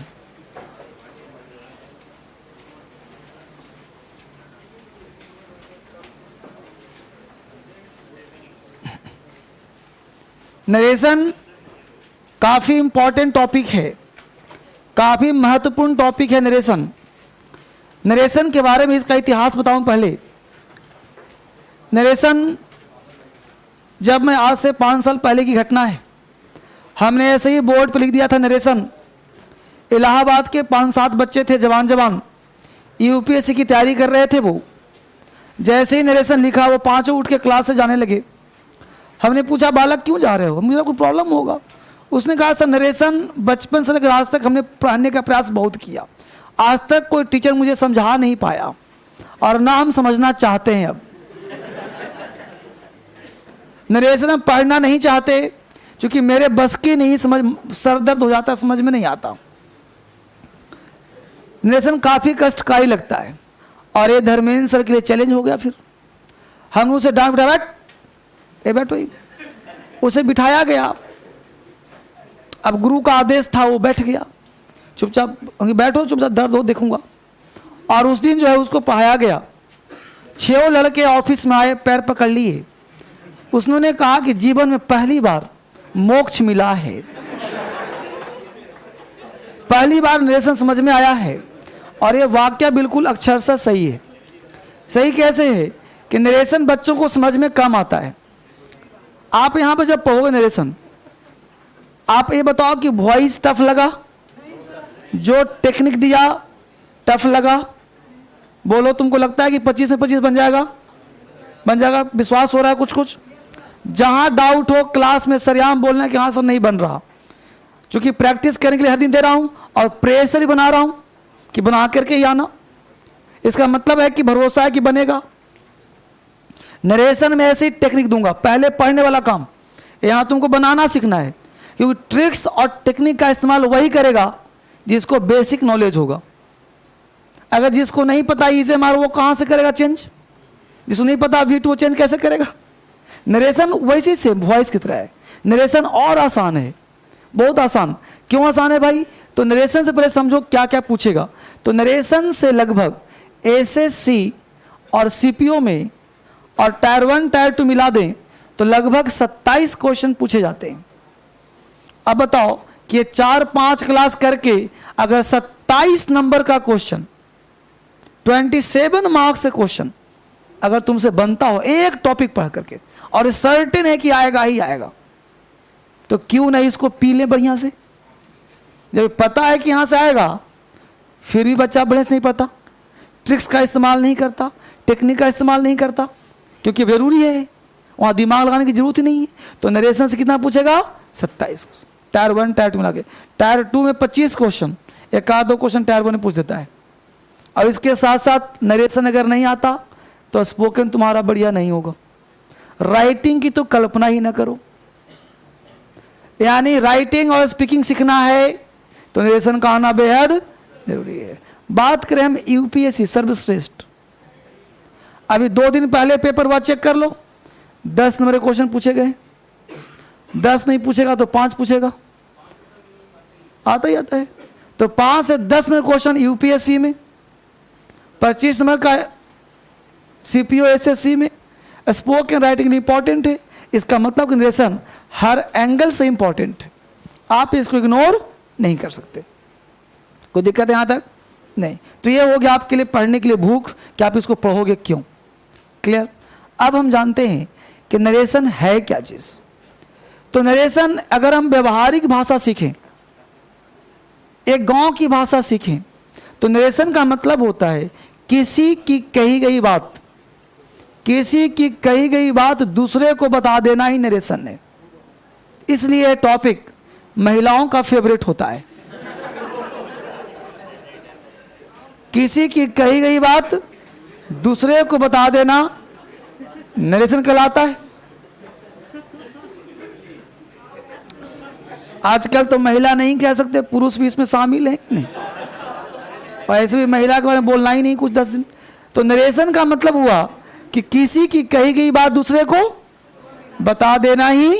नरेशन काफी इंपॉर्टेंट टॉपिक है, काफी महत्वपूर्ण टॉपिक है नरेशन। नरेशन के बारे में इसका इतिहास बताऊं पहले। नरेशन जब मैं आज से 5 साल पहले की घटना है, हमने ऐसे ही बोर्ड पर लिख दिया था नरेशन। इलाहाबाद के 5-7 बच्चे थे, जवान यूपीएससी की तैयारी कर रहे थे। वो जैसे ही नरेशन लिखा वो पांचों उठ के क्लास से जाने लगे। हमने पूछा बालक क्यों जा रहे हो, मुझे कोई प्रॉब्लम होगा? उसने कहा सर नरेशन बचपन से लेकर आज तक हमने पढ़ाने का प्रयास बहुत किया, आज तक कोई टीचर मुझे समझा नहीं पाया और ना हम समझना चाहते हैं। अब नरेशन हम पढ़ना नहीं चाहते क्योंकि मेरे बस की नहीं, समझ सर दर्द हो जाता, समझ में नहीं आता। नरेशन काफी कष्टकारी लगता है और ये धर्मेंद्र सर के लिए चैलेंज हो गया। फिर हम उसे डांट बिठा, बैठो, उसे बिठाया गया। अब गुरु का आदेश था, वो बैठ गया चुपचाप, बैठो चुपचाप, दर्द हो देखूंगा। और उस दिन जो है उसको पढ़ाया गया। 6 लड़के ऑफिस में आए, पैर पकड़ लिए। उसने कहा कि जीवन में पहली बार मोक्ष मिला है, पहली बार नरेशन समझ में आया है। और ये वाक्य बिल्कुल अक्षरशः सही है। सही कैसे है कि नरेशन बच्चों को समझ में कम आता है। आप यहां पर जब पढ़ोगे नरेशन, आप ये बताओ कि वॉइस टफ लगा, जो टेक्निक दिया टफ लगा? बोलो, तुमको लगता है कि 25 में 25 बन जाएगा? बन जाएगा? विश्वास हो रहा है कुछ कुछ? जहां डाउट हो क्लास में सरेआम बोलना कि हाँ सर नहीं बन रहा, क्योंकि प्रैक्टिस करने के लिए हर दिन दे रहा हूं और प्रेशर ही बना रहा हूं कि बना करके ही आना। इसका मतलब है कि भरोसा है कि बनेगा। नरेशन में ऐसी टेक्निक दूंगा, पहले पढ़ने वाला काम, यहां तुमको बनाना सीखना है, क्योंकि ट्रिक्स और टेक्निक का इस्तेमाल वही करेगा जिसको बेसिक नॉलेज होगा। अगर जिसको नहीं पता इसे मारो, वो कहां से करेगा चेंज? जिसको नहीं पता V2 चेंज कैसे करेगा? नरेशन वैसे सेम वॉइस की तरह है, नरेशन और आसान है, बहुत आसान। क्यों आसान है भाई? तो नरेशन से पहले समझो क्या क्या पूछेगा। तो नरेशन से लगभग एसएससी और सीपीओ में और टायर 1 टायर 2 मिला दें तो लगभग 27 क्वेश्चन पूछे जाते हैं। अब बताओ कि ये 4-5 क्लास करके अगर 27 नंबर का क्वेश्चन, 27 मार्क्स से क्वेश्चन अगर तुमसे बनता हो एक टॉपिक पढ़ करके, और सर्टेन है कि आएगा ही आएगा, तो क्यों नहीं इसको पी लें बढ़िया से। जब पता है कि यहां से आएगा फिर भी बच्चा बढ़िया से नहीं पढ़ता, ट्रिक्स का इस्तेमाल नहीं करता, टेक्निक का इस्तेमाल नहीं करता, क्योंकि जरूरी है, वहां दिमाग लगाने की जरूरत ही नहीं है। तो नरेशन से कितना पूछेगा? 27। टायर 1 टायर 2 मिला के। टायर 2 में 25 क्वेश्चन, एक आध दो क्वेश्चन टायर 1 में पूछ देता है। और इसके साथ साथ नरेशन अगर नहीं आता तो स्पोकन तुम्हारा बढ़िया नहीं होगा। राइटिंग की तो कल्पना ही ना करो, यानी राइटिंग और स्पीकिंग सीखना है तो नरेशन का आना बेहद जरूरी है। बात करें हम यूपीएससी सर्वश्रेष्ठ, अभी 2 दिन पहले पेपर वह चेक कर लो, 10 नंबर के क्वेश्चन पूछे गए। 10 नहीं पूछेगा तो 5 पूछेगा, आता ही आता है। तो 5 से 10 नंबर क्वेश्चन यूपीएससी में, 25 नंबर का सीपीओ एसएससी में। स्पोकन राइटिंग इंपॉर्टेंट है, इसका मतलब कि नरेशन हर एंगल से इंपॉर्टेंट है, आप इसको इग्नोर नहीं कर सकते। कोई दिक्कत है यहां तक? नहीं। तो ये हो गया आपके लिए पढ़ने के लिए भूख कि आप इसको पढ़ोगे क्यों। क्लियर? अब हम जानते हैं कि नरेशन है क्या चीज। तो नरेशन अगर हम व्यवहारिक भाषा सीखें, एक गांव की भाषा सीखें, तो नरेशन का मतलब होता है किसी की कही गई बात, किसी की कही गई बात दूसरे को बता देना ही नरेशन है। इसलिए टॉपिक महिलाओं का फेवरेट होता है। किसी की कही गई बात दूसरे को बता देना नरेशन कहलाता है। आजकल तो महिला नहीं कह सकते, पुरुष भी इसमें शामिल है नहीं, और ऐसे भी महिला के बारे में बोलना ही नहीं कुछ 10 दिन। तो नरेशन का मतलब हुआ कि किसी की कही गई बात दूसरे को बता देना ही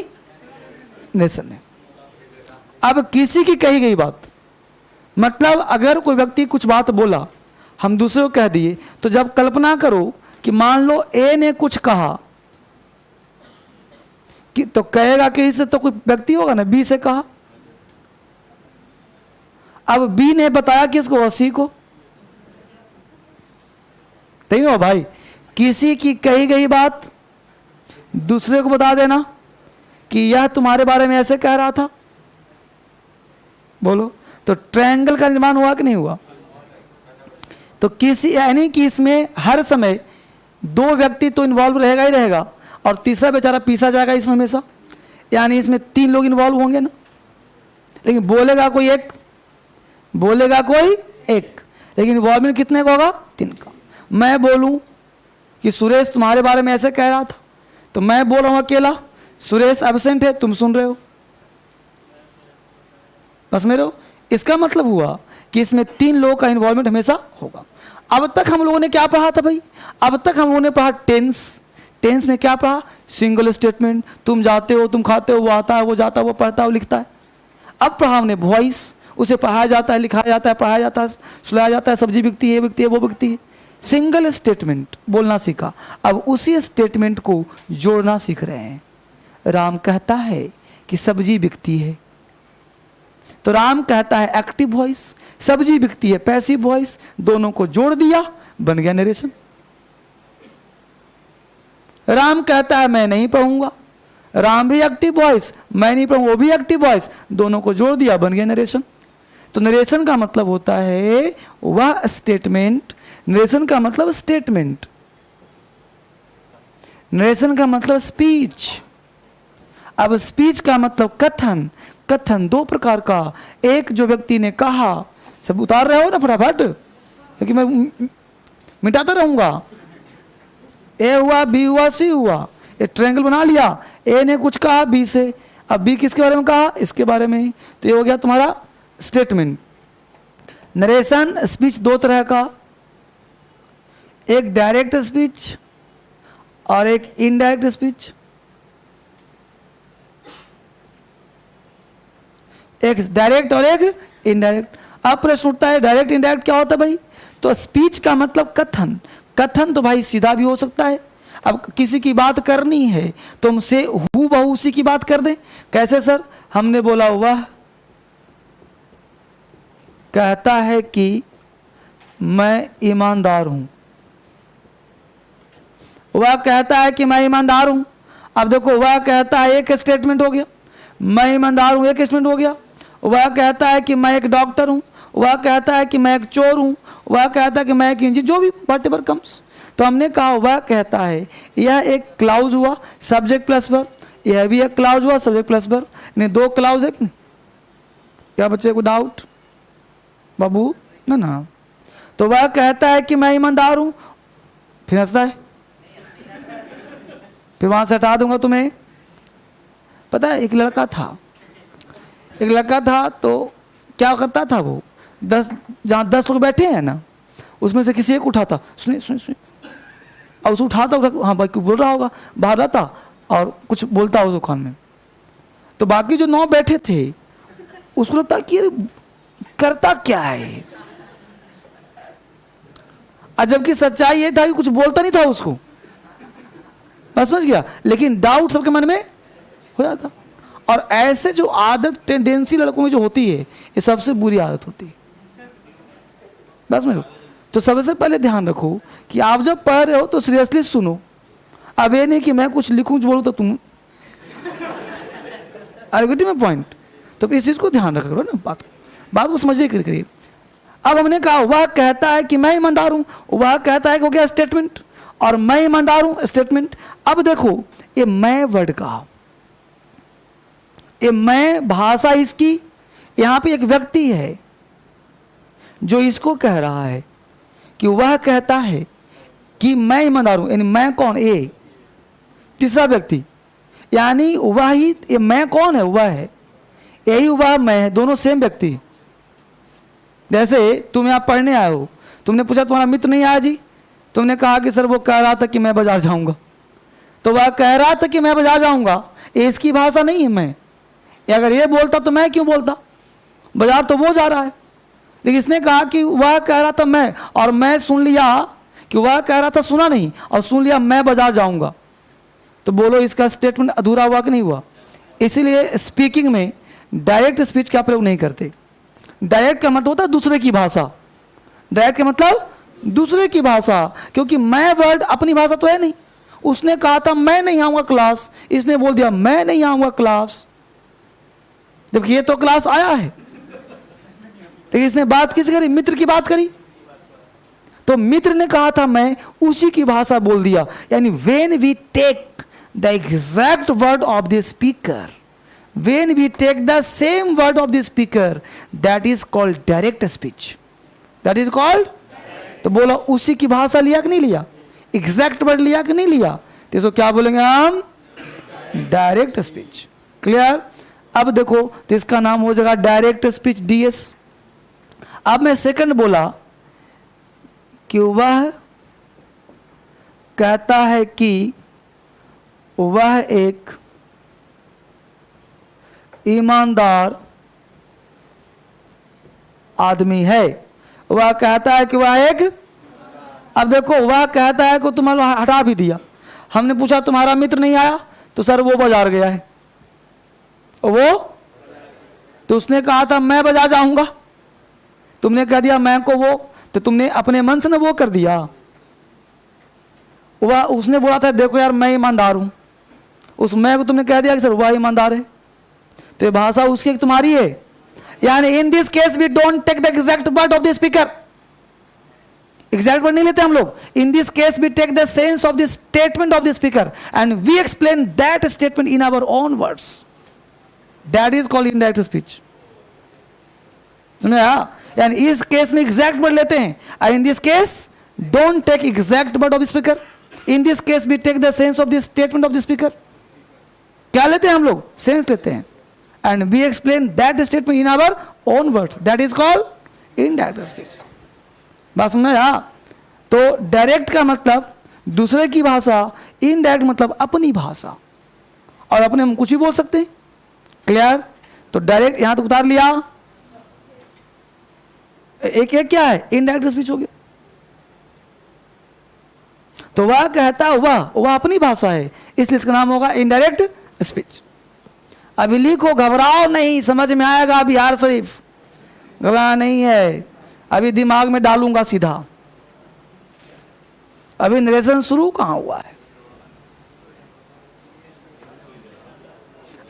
नरेशन है। अब किसी की कही गई बात मतलब अगर कोई व्यक्ति कुछ बात बोला, हम दूसरे को कह दिए, तो जब कल्पना करो कि मान लो ए ने कुछ कहा कि, तो कहेगा कि इससे तो कोई व्यक्ति होगा ना, बी से कहा। अब बी ने बताया किसको? सी को। नहीं हो भाई, किसी की कही गई बात दूसरे को बता देना कि यह तुम्हारे बारे में ऐसे कह रहा था। बोलो, तो ट्रायंगल का निर्माण हुआ कि नहीं हुआ? तो किसी, यानी कि इसमें हर समय 2 व्यक्ति तो इन्वॉल्व रहेगा ही रहेगा, और तीसरा बेचारा पीसा जाएगा इसमें हमेशा, यानी इसमें 3 लोग इन्वॉल्व होंगे ना। लेकिन बोलेगा कोई एक, बोलेगा कोई एक, लेकिन इन्वॉल्वमेंट कितने का होगा? 3 का। मैं बोलूं कि सुरेश तुम्हारे बारे में ऐसे कह रहा था, तो मैं बोल रहा हूं अकेला, सुरेश एब्सेंट है, तुम सुन रहे हो, बस मेरे हो। इसका मतलब हुआ कि इसमें 3 लोगों का इन्वॉल्वमेंट हमेशा होगा। अब तक हम लोगों ने क्या पढ़ा था भाई? अब तक हम लोगों ने पढ़ा टेंस। टेंस में क्या पढ़ा? सिंगल स्टेटमेंट, तुम जाते हो, तुम खाते हो, वो आता है, वो जाता है, वो पढ़ता है, वो लिखता है। अब पढ़ा हमने वॉइस, उसे पढ़ाया जाता है, लिखाया जाता है, पढ़ाया जाता है, सुनाया जाता है, सब्जी बिकती है, ये बिकती है, वो बिकती है। सिंगल स्टेटमेंट बोलना सीखा, अब उसी स्टेटमेंट को जोड़ना सीख रहे हैं। राम कहता है कि सब्जी बिकती है, तो राम कहता है एक्टिव वॉइस, सब्जी बिकती है पैसिव वॉइस, दोनों को जोड़ दिया, बन गया नरेशन। राम कहता है मैं नहीं पढ़ूंगा, राम भी एक्टिव वॉइस, मैं नहीं पढ़ूंगा, वो भी एक्टिव वॉइस, दोनों को जोड़ दिया, बन गया नरेशन। तो नरेशन का मतलब होता है वह स्टेटमेंट, नरेशन का मतलब स्टेटमेंट, नरेशन का मतलब स्पीच। अब स्पीच का मतलब कथन। कथन 2 प्रकार का, एक जो व्यक्ति ने कहा, सब उतार रहे हो ना फटाफट, क्योंकि मैं मिटाता रहूंगा। ए हुआ, बी हुआ, सी हुआ, एक ट्रायंगल बना लिया। ए ने कुछ कहा बी से, अब बी किसके बारे में कहा? इसके बारे में। तो ये हो गया तुम्हारा स्टेटमेंट। नरेशन स्पीच 2 तरह का, एक डायरेक्ट स्पीच और एक इनडायरेक्ट स्पीच। एक डायरेक्ट और एक इनडायरेक्ट। अब प्रश्न उठता है डायरेक्ट इनडायरेक्ट क्या होता है भाई? तो स्पीच का मतलब कथन। कथन तो भाई सीधा भी हो सकता है। अब किसी की बात करनी है तो हमसे हू बहू उसी की बात कर दें। कैसे सर? हमने बोला वह कहता है कि मैं ईमानदार हूं। वह कहता है कि मैं ईमानदार हूं। अब देखो वह कहता है एक स्टेटमेंट हो गया, मैं ईमानदार हूं एक स्टेटमेंट हो गया। वह कहता है कि मैं एक डॉक्टर हूं, वह कहता है कि मैं एक चोर हूं, वह कहता है कि मैं एक इंजीनियर, जो भी वट एवर कम्स। तो हमने कहा वह कहता है, यह एक क्लाउज हुआ सब्जेक्ट प्लस वर्ब, यह भी एक क्लाउज हुआ सब्जेक्ट प्लस वर्ब। नहीं दो क्लाउज है कि नहीं? क्या बच्चे को डाउट बाबू? ना। तो वह कहता है कि मैं ईमानदार हूं, फिर हंसता है, फिर वहां से हटा दूंगा तुम्हें। पता है एक लड़का था तो क्या करता था वो, 10 जहाँ 10 लोग बैठे हैं ना, उसमें से किसी एक उठाता, सुनिए और उसे उठाता, हाँ भाई क्यों बोल रहा होगा, बाहर रहता और कुछ बोलता हो दुकान में। तो बाकी जो 9 बैठे थे उसको लगता कि ये करता क्या है। जबकि सच्चाई ये था कि कुछ बोलता नहीं था उसको, बस समझ गया, लेकिन डाउट सबके मन में हो जाता। और ऐसे जो आदत टेंडेंसी लड़कों में जो होती है, ये सबसे बुरी आदत होती है। बस में तो सबसे पहले ध्यान रखो कि आप जब पढ़ रहे हो तो सीरियसली सुनो। अब ये नहीं कि मैं कुछ लिखूं बोलूं तो तुम आर्गुमेंट में पॉइंट। तो इस चीज को ध्यान रखा करो ना, बात को समझिए करिए। अब हमने कहा वह कहता है कि मैं ईमानदार हूं, वह कहता है कि हो गया स्टेटमेंट, और मैं ईमानदार हूं स्टेटमेंट। अब देखो ये मैं वर्ड का, ये मैं भाषा इसकी, यहां पे एक व्यक्ति है जो इसको कह रहा है कि वह कहता है कि मैं ईमानदार हूं, यानी मैं कौन? ए तीसरा व्यक्ति, यानी वह ही, ये मैं कौन है? वह है, यही वह मैं है, दोनों सेम व्यक्ति। जैसे तुम यहां पढ़ने आए हो, तुमने पूछा तुम्हारा मित्र नहीं आया जी, तुमने कहा कि सर वो कह रहा था कि मैं बाजार जाऊंगा। तो वह कह रहा था कि मैं बाजार जाऊंगा, इसकी भाषा नहीं है मैं। अगर ये बोलता तो मैं क्यों बोलता, बाजार तो वो जा रहा है। लेकिन इसने कहा कि वह कह रहा था मैं, और मैं सुन लिया कि वह कह रहा था, सुना नहीं, और सुन लिया मैं बाजार जाऊंगा। तो बोलो इसका स्टेटमेंट अधूरा हुआ कि नहीं हुआ? इसीलिए स्पीकिंग में डायरेक्ट स्पीच का प्रयोग नहीं करते। डायरेक्ट का मतलब होता है दूसरे की भाषा, डायरेक्ट का मतलब दूसरे की भाषा, क्योंकि मैं वर्ड अपनी भाषा तो है नहीं। उसने कहा था मैं नहीं आऊंगा क्लास, इसने बोल दिया मैं नहीं आऊंगा क्लास, जबकि ये तो क्लास आया है। लेकिन इसने बात किसी करी? मित्र की बात करी। तो मित्र ने कहा था मैं, उसी की भाषा बोल दिया। यानी when we take the exact word of the speaker, when we take the same word of the speaker, that is called direct speech, that is called. तो बोलो उसी की भाषा लिया कि नहीं लिया, एग्जैक्ट वर्ड लिया कि नहीं लिया, तो इसको क्या बोलेंगे हम? Direct speech. क्लियर? अब देखो तो इसका नाम हो जाएगा डायरेक्ट स्पीच, डीएस। अब मैं सेकंड बोला कि वह कहता है कि वह एक ईमानदार आदमी है। वह कहता है कि वह एक, अब देखो वह कहता है कि तुम्हारा हटा भी दिया। हमने पूछा तुम्हारा मित्र नहीं आया, तो सर वो बाजार गया है। वो तो उसने कहा था मैं बाजार जाऊंगा, तुमने कह दिया मैं को वो, तो तुमने अपने मन से ना वो कर दिया। वह उसने बोला था देखो यार मैं ईमानदार हूं, उस मैं को तुमने कह दिया कि सर वह ईमानदार है। तो ये भाषा उसकी तुम्हारी है। यानी in this case we don't take the exact word of the speaker, exact word नहीं लेते हम लोग। In this case we take the sense of the statement of the speaker and we explain that statement in our own words, that is called indirect speech. समझा? यानी इस केस में एग्जैक्ट वर्ड लेते हैं, और in this case don't take exact word of the speaker, in this case we take the sense of the statement of the speaker. क्या लेते हैं हम लोग? सेंस लेते हैं, and we explain that statement in our own words, that is called indirect speech. बात समझा? तो डायरेक्ट का मतलब दूसरे की भाषा, इनडायरेक्ट मतलब अपनी भाषा, और अपने हम कुछ भी बोल सकते हैं। क्लियर? तो डायरेक्ट यहां तक उतार लिया, एक एक क्या है, इनडायरेक्ट स्पीच हो गया। तो वह कहता वह अपनी भाषा है, इसलिए इसका नाम होगा इनडायरेक्ट स्पीच। अभी लिखो, घबराओ नहीं, समझ में आएगा बिहार शरीफ, घबराना नहीं है, अभी दिमाग में डालूंगा सीधा। अभी नरेशन शुरू कहां हुआ है,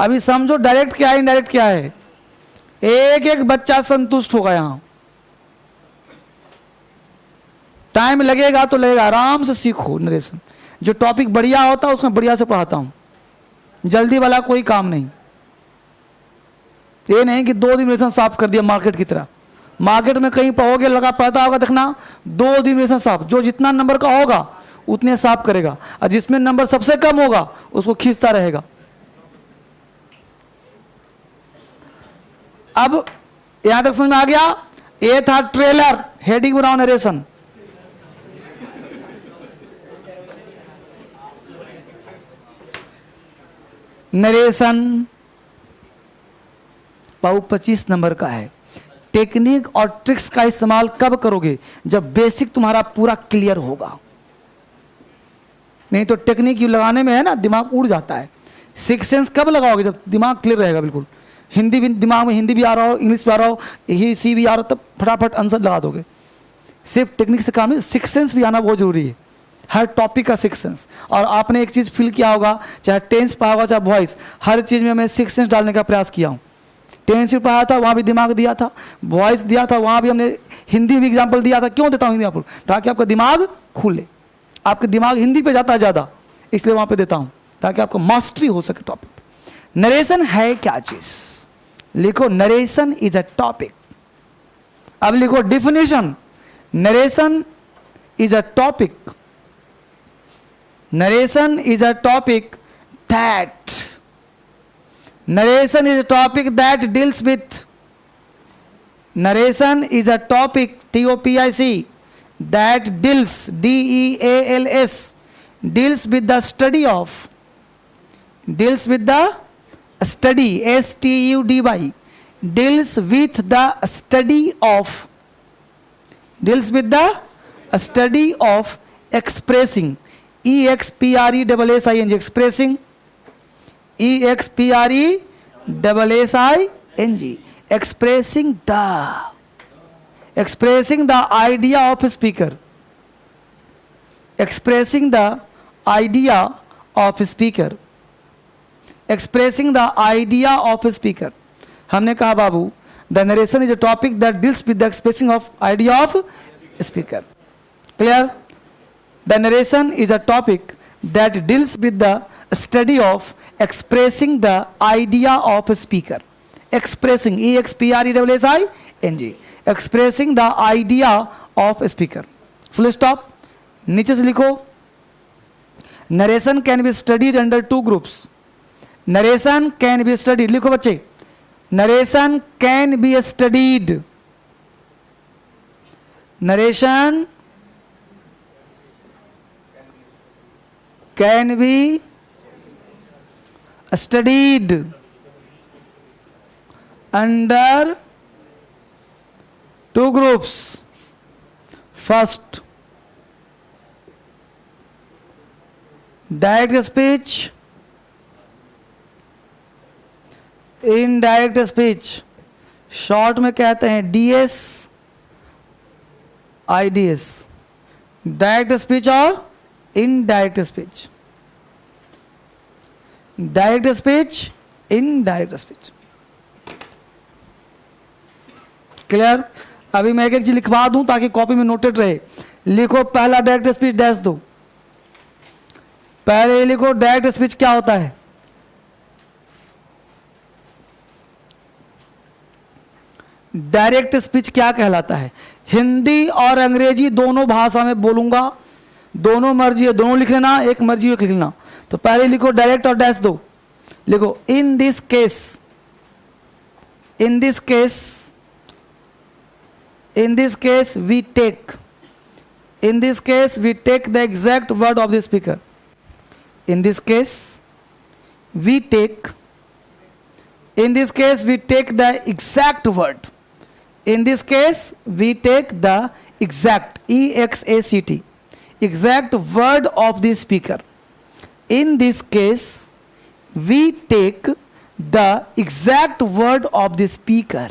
अभी समझो डायरेक्ट क्या है इनडायरेक्ट क्या है। एक एक बच्चा संतुष्ट होगा, यहां टाइम लगेगा तो लगेगा, आराम से सीखो नरेशन। जो टॉपिक बढ़िया होता है उसमें बढ़िया से पढ़ाता हूं, जल्दी वाला कोई काम नहीं। ये नहीं कि 2 दिन नरेशन साफ कर दिया मार्केट की तरह। मार्केट में कहीं पढ़ोगे, लगा पढ़ता होगा, देखना 2 दिन नरेशन साफ, जो जितना नंबर का होगा उतने साफ करेगा, और जिसमें नंबर सबसे कम होगा उसको खींचता रहेगा। अब यहां तक समझ में आ गया। ये था ट्रेलर, हेडिंग बनाओ नरेशन। नरेशन पाऊ 25 नंबर का है। टेक्निक और ट्रिक्स का इस्तेमाल कब करोगे, जब बेसिक तुम्हारा पूरा क्लियर होगा। नहीं तो टेक्निक यू लगाने में है ना, दिमाग उड़ जाता है। सिक्स सेंस कब लगाओगे, जब दिमाग क्लियर रहेगा बिल्कुल। हिंदी भी दिमाग में, हिंदी भी आ रहा हो, इंग्लिश भी आ रहा हो, ही सी भी आ रहा हो, तब फटाफट आंसर लगा दोगे। सिर्फ टेक्निक से काम नहीं, सिक्स सेंस भी आना बहुत जरूरी है, हर टॉपिक का सिक्स सेंस। और आपने एक चीज़ फील किया होगा, चाहे टेंस पढ़ा होगा चाहे वॉइस, हर चीज़ में मैं सिक्स सेंस डालने का प्रयास किया हूँ। टेंस भी पढ़ाया था, वहाँ भी दिमाग दिया था, वॉइस दिया था, वहाँ भी हमने हिंदी भी एग्जाम्पल दिया था। क्यों देता हूँ हिंदी एग्जाम्पल, ताकि आपका दिमाग खुले। आपका दिमाग हिंदी पे जाता है ज़्यादा, इसलिए वहाँ पे देता हूँ, ताकि आपको मास्टरी हो सके टॉपिक। नरेशन है क्या चीज़, लिखो नरेशन इज अ टॉपिक। अब लिखो definition, narration is a topic. Narration is a topic that, narration is a topic that deals with, narration is a topic, TOPIC, that deals, DEALS, deals with the study of, deals with the study, STUDY, deals with the study of, deals with the study of expressing, EXPRESSING, expressing, EXPRESSING, expressing the idea of a speaker, expressing the idea of a speaker, expressing the idea of a speaker। हमने कहा बाबू, the narration is a topic that deals with the expressing of idea of speaker। Clear? The narration is a topic that deals with the study of expressing the idea of a speaker, expressing, EXPRESSING, expressing the idea of a speaker। Full stop। नीचे से लिखो, narration can be studied under 2 groups। narration can be studied, लिखो बच्चे, narration can be studied, narration can be studied under 2 groups। First, direct speech, indirect speech, short में कहते हैं DS, IDS, डायरेक्ट स्पीच और indirect speech, direct speech, indirect speech. Clear? अभी मैं एक एक चीज लिखवा दूं ताकि कॉपी में नोटेड रहे। लिखो पहला डायरेक्ट स्पीच, डैश दो। पहले लिखो डायरेक्ट स्पीच क्या होता है। डायरेक्ट स्पीच क्या कहलाता है। हिंदी और अंग्रेजी दोनों भाषा में बोलूंगा, दोनों मर्जी है, दोनों लिख लेना, एक मर्जी है लिख लेना। तो पहले लिखो डायरेक्ट और डैश दो। लिखो in this case, in this case, in this case we take, in this case we take the exact word of the speaker. In this case we take In this case, we take the exact word. In this case, we take the exact, E-X-A-C-T, exact word of the speaker. In this case, we take the exact word of the speaker.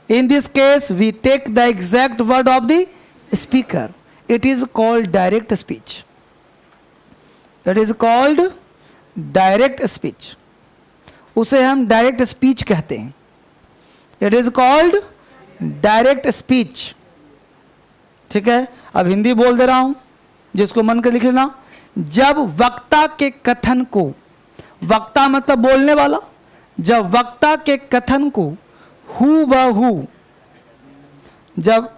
In this case, we take the exact word of the speaker. It is called direct speech. It is called direct speech. उसे हम डायरेक्ट स्पीच कहते हैं. It is called direct speech. ठीक है, अब हिंदी बोल दे रहा हूं, जिसको मन कर लिख लेना. जब वक्ता के कथन को, वक्ता मतलब बोलने वाला, जब वक्ता के कथन को हूबहू, जब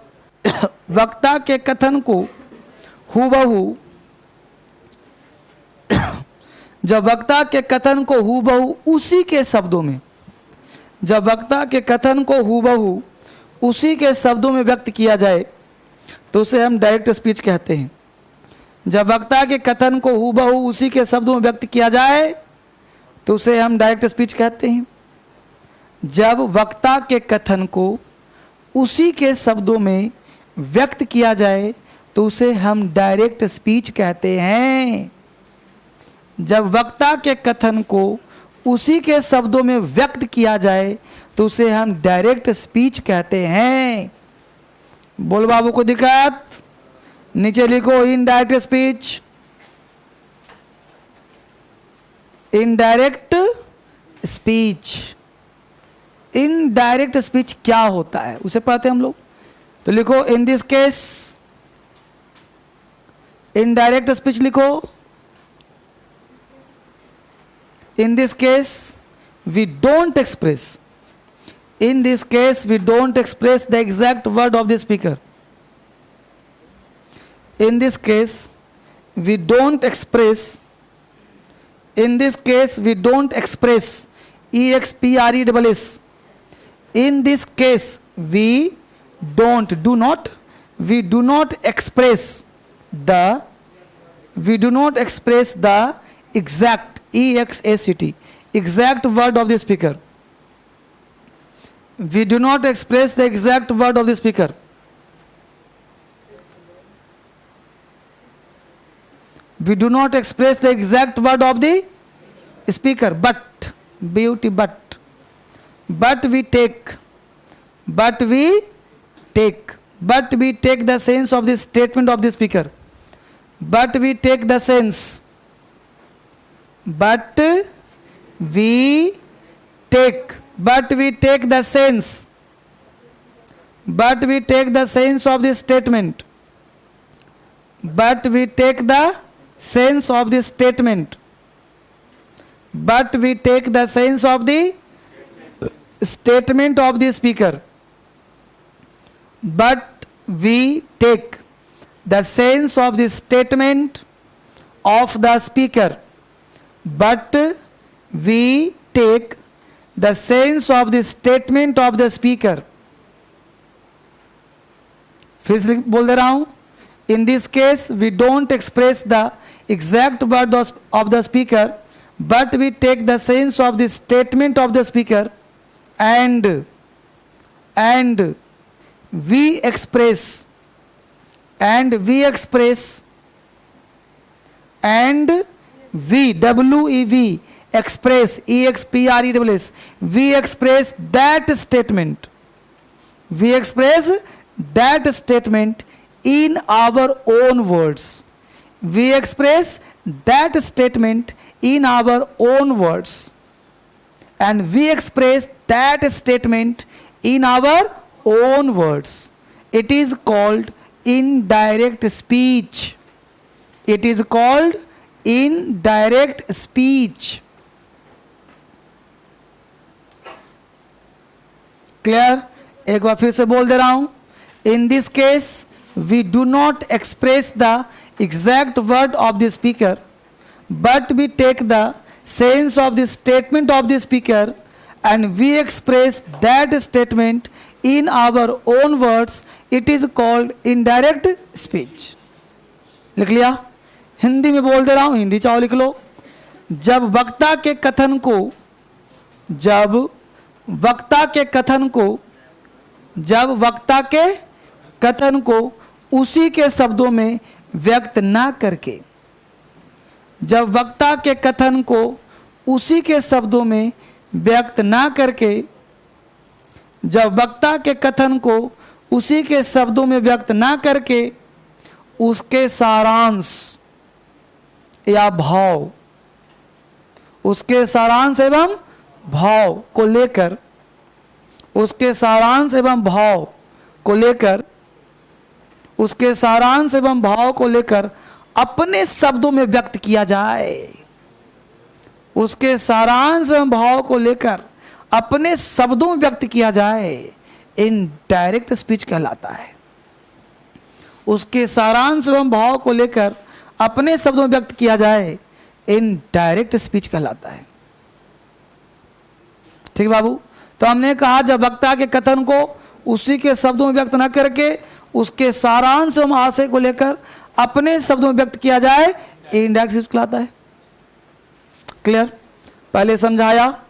वक्ता के कथन को हूबहू, जब वक्ता के कथन को हूबहू उसी के शब्दों में, जब वक्ता के कथन को हूबहू उसी के शब्दों में व्यक्त किया जाए तो उसे हम डायरेक्ट स्पीच कहते हैं. जब वक्ता के कथन को हूबहू उसी के शब्दों में व्यक्त किया जाए तो उसे हम डायरेक्ट स्पीच कहते हैं. जब वक्ता के कथन को उसी के शब्दों में व्यक्त किया जाए तो उसे हम डायरेक्ट स्पीच कहते हैं. जब वक्ता के कथन को उसी के शब्दों में व्यक्त किया जाए तो उसे हम डायरेक्ट स्पीच कहते हैं. बोल बाबू को दिक्कत? नीचे लिखो indirect speech. Indirect speech. Indirect speech क्या होता है उसे पढ़ते हैं हम लोग. तो लिखो in this case, indirect speech लिखो. In this case, we don't express. In this case, we don't express the exact word of the speaker. In this case, we don't express. In this case, we don't express. E-X-P-R-E-S-S. In this case, we don't, do not, we do not express the, we do not express the exact, E-X-A-C-T, exact word of the speaker. We do not express the exact word of the speaker. We do not express the exact word of the speaker, but, beauty, but we take, but we take, but we take the sense of the statement of the speaker. But we take the sense. But we take, but we take the sense, but we take the sense of the statement, but we take the sense of the statement, but we take the sense of the statement of the speaker, but we take the sense of the statement of the speaker, but we take the sense of the statement of the speaker. फिर से बोल दे रहा हूं. In this case, we don't express the exact word of the speaker, but we take the sense of the statement of the speaker, and we express, and we express, and we, W-E-V, express, E-X-P-R-E-S-S, we express that statement. We express that statement in our own words. We express that statement in our own words. And we express that statement in our own words. It is called indirect speech. It is called indirect speech. Clear? एक बार फिर से बोल दे रहा हूं. In this case, we do not express the exact word of the speaker, but we take the sense of the statement of the speaker, and we express that statement in our own words. It is called indirect speech. लिख लिया? हिंदी में बोल दे रहा हूं, हिंदी चाहो लिख लो. जब वक्ता के कथन को जब वक्ता के कथन को उसी के शब्दों में व्यक्त ना करके, जब वक्ता के कथन को उसी के शब्दों में व्यक्त ना करके, जब वक्ता के कथन को उसी के शब्दों में व्यक्त ना करके उसके सारांश या भाव, उसके सारांश एवं भाव को लेकर, उसके सारांश एवं भाव को लेकर, उसके सारांश एवं भाव को लेकर अपने शब्दों में व्यक्त किया जाए, उसके सारांश एवं भाव को लेकर अपने शब्दों में व्यक्त किया जाए, इनडायरेक्ट स्पीच कहलाता है। उसके सारांश एवं भाव को लेकर अपने शब्दों में व्यक्त किया जाए, इनडायरेक्ट स्पीच कहलाता है। ठीक बाबू, तो हमने कहा जब वक्ता के कथन को उसी के शब्दों में व्यक्त न करके उसके सारांश एवं आशय को लेकर अपने शब्दों में व्यक्त किया जाए, इनडायरेक्ट स्पीच कहलाता है। क्लियर? पहले समझाया,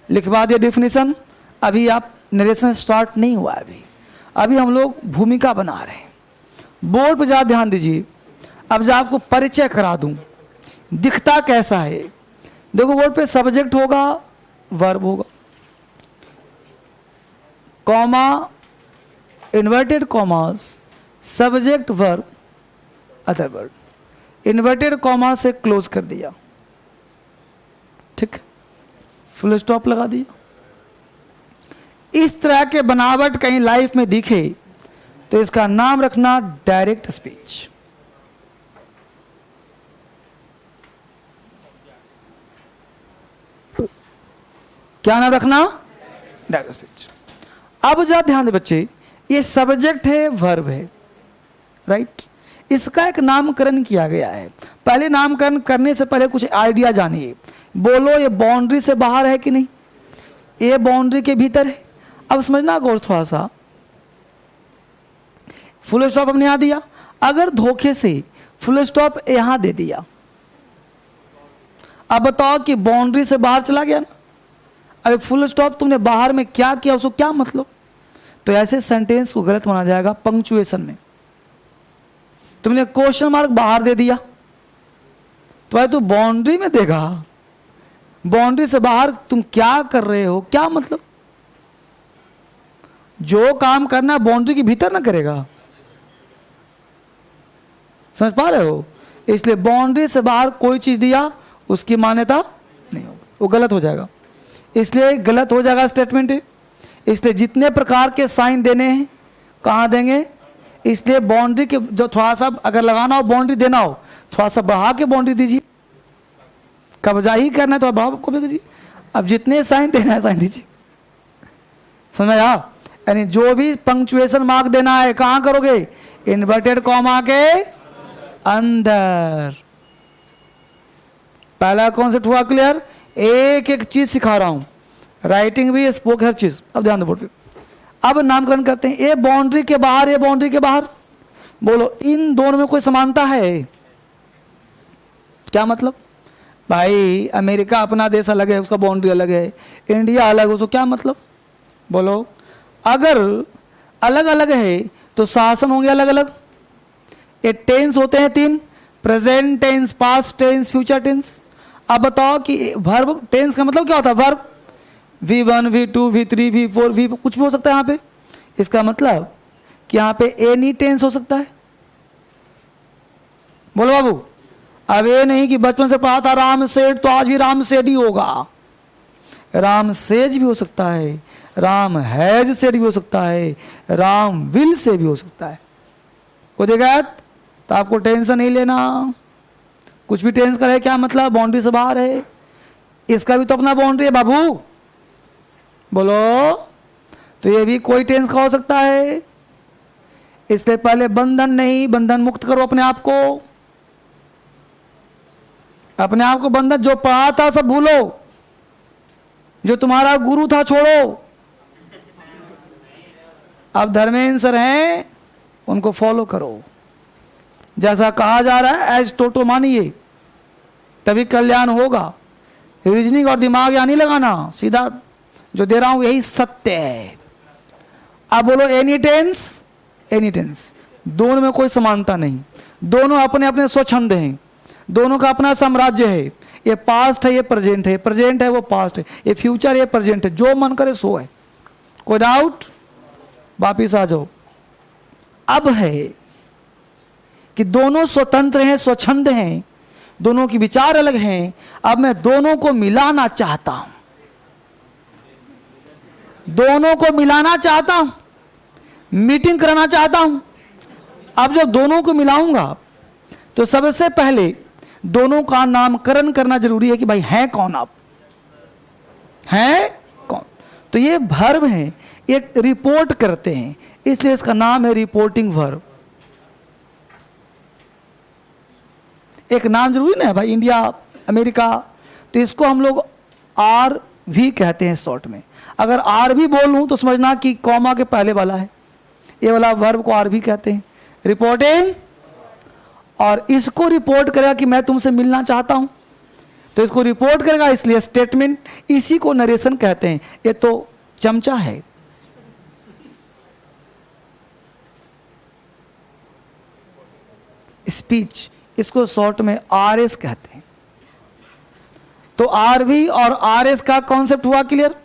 लिखवा दिया डेफिनेशन। अभी आप नरेशन स्टार्ट नहीं हुआ, अभी हम लोग भूमिका बना रहे हैं। बोर्ड पर ज़्यादा ध्यान दीजिए। अब जो आपको परिचय करा दूं, दिखता कैसा है। देखो बोर्ड पे सब्जेक्ट होगा, वर्ब होगा, comma, inverted commas, subject verb other word, inverted comma से क्लोज कर दिया, ठीक, फुल स्टॉप लगा दिया। इस तरह के बनावट कहीं लाइफ में दिखे तो इसका नाम रखना डायरेक्ट स्पीच। क्या नाम रखना? Direct speech. अब जरा ध्यान दे बच्चे, ये सब्जेक्ट है, वर्ब है, राइट। इसका एक नामकरण किया गया है। पहले नामकरण करने से पहले कुछ आइडिया जानिए। बोलो ये बाउंड्री से बाहर है कि नहीं, ये बाउंड्री के भीतर है। अब समझना गौर थोड़ा सा। फुल स्टॉप हमने यहां दिया, अगर धोखे से फुल स्टॉप यहां दे दिया, अब बताओ कि बाउंड्री से बाहर चला गया ना। अब फुल स्टॉप तुमने बाहर में क्या किया, उसको क्या मतलब? तो ऐसे सेंटेंस को गलत माना जाएगा पंक्चुएशन में। तुमने क्वेश्चन मार्क बाहर दे दिया तो भाई तू बाउंड्री में देगा, बाउंड्री से बाहर तुम क्या कर रहे हो, क्या मतलब? जो काम करना बाउंड्री के भीतर ना करेगा, समझ पा रहे हो? इसलिए बाउंड्री से बाहर कोई चीज दिया उसकी मान्यता नहीं होगी, वो गलत हो जाएगा। इसलिए गलत हो जाएगा स्टेटमेंट है। इसलिए जितने प्रकार के साइन देने हैं कहाँ देंगे? इसलिए बाउंड्री के जो थोड़ा सा अगर लगाना हो, बाउंड्री देना हो, थोड़ा सा बढ़ा के बाउंड्री दीजिए। कब्जा ही करना है तो बढ़ा को भी दीजिए। अब जितने साइन देना है साइन दीजिए, समझ आया? यानी जो भी पंक्चुएशन मार्क देना है कहाँ करोगे? इन्वर्टेड कॉमा के अंदर। पहला कॉन्सेप्ट हुआ क्लियर? एक एक चीज सिखा रहा हूं, राइटिंग भी, स्पोक, हर चीज। अब ध्यान दो बोर्ड पे। अब नामकरण करते हैं। ये बाउंड्री के बाहर, ये बाउंड्री के बाहर। बोलो इन दोनों में कोई समानता है? क्या मतलब? भाई अमेरिका अपना देश अलग है, उसका बाउंड्री अलग है, इंडिया अलग है, उसको क्या मतलब? बोलो अगर अलग अलग है तो शासन होंगे अलग अलग। ये टेंस होते हैं तीन, present tense, past tense, future tense. अब बताओ कि वर्ब टेंस का मतलब क्या होता है? Verb V1, V2, V3, V4, V कुछ भी हो सकता है यहाँ पे। इसका मतलब कि यहाँ पे एनी टेंस हो सकता है। बोलो बाबू, अब ये नहीं कि बचपन से पढ़ा था राम सेठ तो आज भी राम सेठ ही होगा। राम सेज भी हो सकता है, राम हैज सेठ भी हो सकता है, राम विल से भी हो सकता है। को देखा तो आपको टेंशन नहीं लेना। कुछ भी टेंस करे क्या मतलब? बाउंड्री से बाहर है। इसका भी तो अपना बाउंड्री है बाबू। बोलो तो ये भी कोई टेंस का हो सकता है। इससे पहले बंधन नहीं, बंधन मुक्त करो अपने आप को। अपने आप को बंधन, जो पढ़ा था सब भूलो, जो तुम्हारा गुरु था छोड़ो। अब धर्मेंद्र सर हैं, उनको फॉलो करो। जैसा कहा जा रहा है एज टोटो मानिए, तभी कल्याण होगा। रीजनिंग और दिमाग यहाँ नहीं लगाना, सीधा जो दे रहा हूं यही सत्य है। अब बोलो एनी टेंस, एनी टेंस, दोनों में कोई समानता नहीं, दोनों अपने अपने स्वच्छंद हैं, दोनों का अपना साम्राज्य है। ये पास्ट है, ये प्रेजेंट है, प्रेजेंट है वो पास्ट है, ये फ्यूचर ये प्रेजेंट है, जो मन करे सो है। कोई डाउट? वापिस आ जाओ। अब है कि दोनों स्वतंत्र हैं, स्वच्छंद हैं, दोनों की विचार अलग हैं। अब मैं दोनों को मिलाना चाहता हूं, दोनों को मिलाना चाहता हूं, मीटिंग कराना चाहता हूं। अब जब दोनों को मिलाऊंगा तो सबसे पहले दोनों का नामकरण करना जरूरी है कि भाई हैं कौन, आप हैं कौन। तो ये वर्ब है, एक रिपोर्ट करते हैं, इसलिए इसका नाम है रिपोर्टिंग वर्ब। एक नाम जरूरी ना है भाई, इंडिया, अमेरिका, तो इसको हम लोग आर भी कहते हैं शॉर्ट में। अगर आर भी बोल लूं तो समझना कि कॉमा के पहले वाला है, ये वाला वर्ब को आर भी कहते हैं, रिपोर्टिंग। और इसको रिपोर्ट करेगा कि मैं तुमसे मिलना चाहता हूं, तो इसको रिपोर्ट करेगा, इसलिए स्टेटमेंट, इसी को नरेशन कहते हैं। ये तो चमचा है। स्पीच, इसको शॉर्ट में आरएस कहते हैं। तो आरवी और आरएस का कॉन्सेप्ट हुआ क्लियर।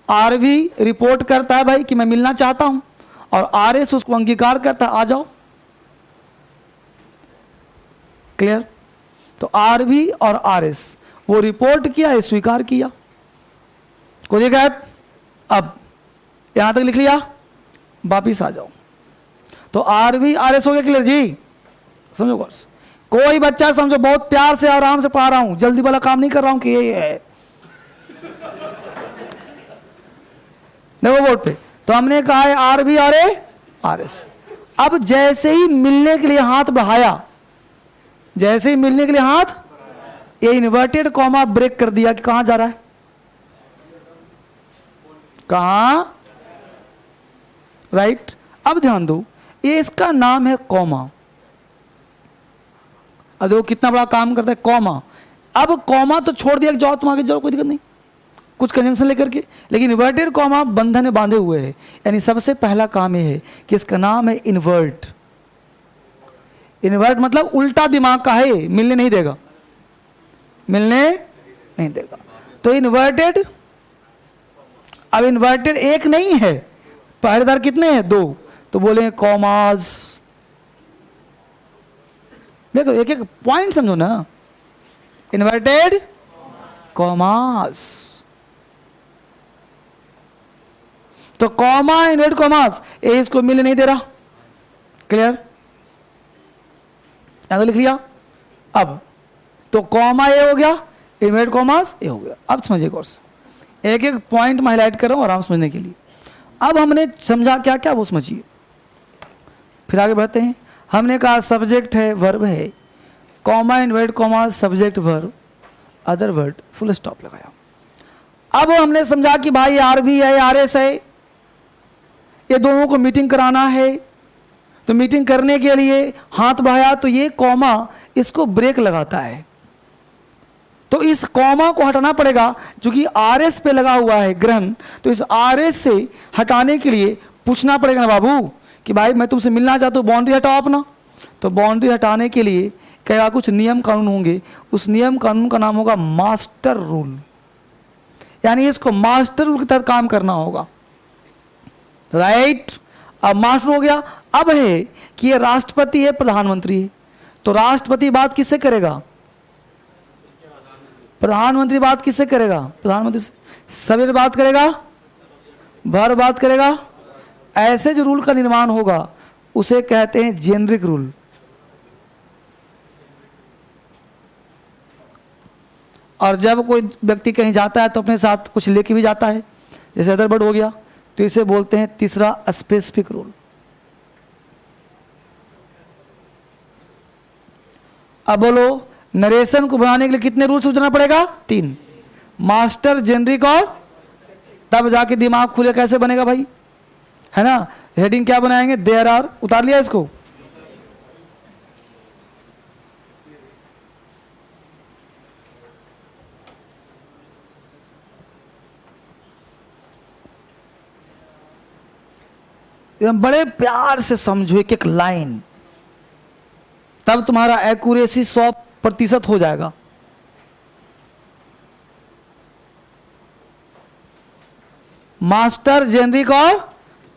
आरवी रिपोर्ट करता है भाई कि मैं मिलना चाहता हूं, और आरएस उसको अंगीकार करता है, आ जाओ। क्लियर? तो आरवी और आरएस, वो रिपोर्ट किया, स्वीकार किया। कोई दिक्कत? अब यहां तक लिख लिया, वापिस आ जाओ। तो आरवी आरएस हो गया क्लियर जी? समझो कोर्स, कोई बच्चा समझो, बहुत प्यार से आराम से पढ़ा रहा हूं, जल्दी वाला काम नहीं कर रहा हूं कि ये है। देखो बोर्ड पे, तो हमने कहा है आरवी और आरएस। अब जैसे ही मिलने के लिए हाथ बढ़ाया, जैसे ही मिलने के लिए हाथ, ये इन्वर्टेड कॉमा ब्रेक कर दिया कि कहां जा रहा है, कहां, राइट। अब ध्यान दो, ये इसका नाम है कॉमा। अब देखो कितना बड़ा काम करता है कॉमा। अब कॉमा तो छोड़ दिया कि जाओ तुम आगे जाओ, कोई दिक्कत नहीं, कुछ कंजंक्शन लेकर के, लेकिन इन्वर्टेड कॉमा बंधन में बांधे हुए है। यानी सबसे पहला काम यह है कि इसका नाम है इन्वर्ट। इन्वर्ट मतलब उल्टा दिमाग का है, मिलने नहीं देगा, मिलने नहीं देगा। तो इन्वर्टेड, अब इन्वर्टेड एक नहीं है, पहरेदार कितने हैं, दो, तो बोले कॉमास। देखो एक एक पॉइंट समझो ना, इन्वर्टेड कॉमास, तो कॉमा इन्वर्टेड कॉमास, ये इसको मिलने नहीं दे रहा। क्लियर? यहां लिख लिया। अब तो कॉमा ये हो गया, इन्वर्टेड कॉमास ये हो गया। अब समझिए कोर्स, एक एक पॉइंट मैं हाईलाइट कर रहा हूं आराम समझने के लिए। अब हमने समझा क्या क्या, वो समझिए, फिर आगे बढ़ते हैं। हमने कहा सब्जेक्ट है, वर्ब है, comma inverted comma, subject verb, other word, full stop लगाया। अब हमने समझा कि भाई आर भी है, आर एस है, ये दोनों को मीटिंग कराना है। तो मीटिंग करने के लिए हाथ बढ़ाया, तो ये कॉमा इसको ब्रेक लगाता है, तो इस कॉमा को हटाना पड़ेगा, जो कि आर एस पे लगा हुआ है ग्रहण। तो इस आर एस से हटाने के लिए पूछना पड़ेगा ना बाबू कि भाई मैं तुमसे मिलना चाहता हूँ, बाउंड्री हटाओ अपना। तो बाउंड्री हटाने के लिए क्या कुछ नियम कानून होंगे, उस नियम कानून का नाम होगा मास्टर रूल। यानी इसको मास्टर रूल के तहत काम करना होगा, राइट। अब मास्टर हो गया। अब है कि ये राष्ट्रपति है, प्रधानमंत्री है, तो राष्ट्रपति बात किससे करेगा, प्रधानमंत्री बात किससे करेगा, प्रधानमंत्री से। सभी बात करेगा, भर बात करेगा। ऐसे जो रूल का निर्माण होगा उसे कहते हैं जेनरिक रूल। और जब कोई व्यक्ति कहीं जाता है तो अपने साथ कुछ लेके भी जाता है, जैसे अदरबर्ड हो गया, तो इसे बोलते हैं तीसरा स्पेसिफिक रूल। अब बोलो नरेशन को बनाने के लिए कितने रूल सोचना पड़ेगा, 3, मास्टर, जेनरिक और, तब जाके दिमाग खुले, कैसे बनेगा भाई, है ना। हेडिंग क्या बनाएंगे, देयर आर, उतार लिया इसको। एकदम बड़े प्यार से समझो एक एक लाइन, तब तुम्हारा एक्यूरेसी 100% हो जाएगा। मास्टर, जेनरिक और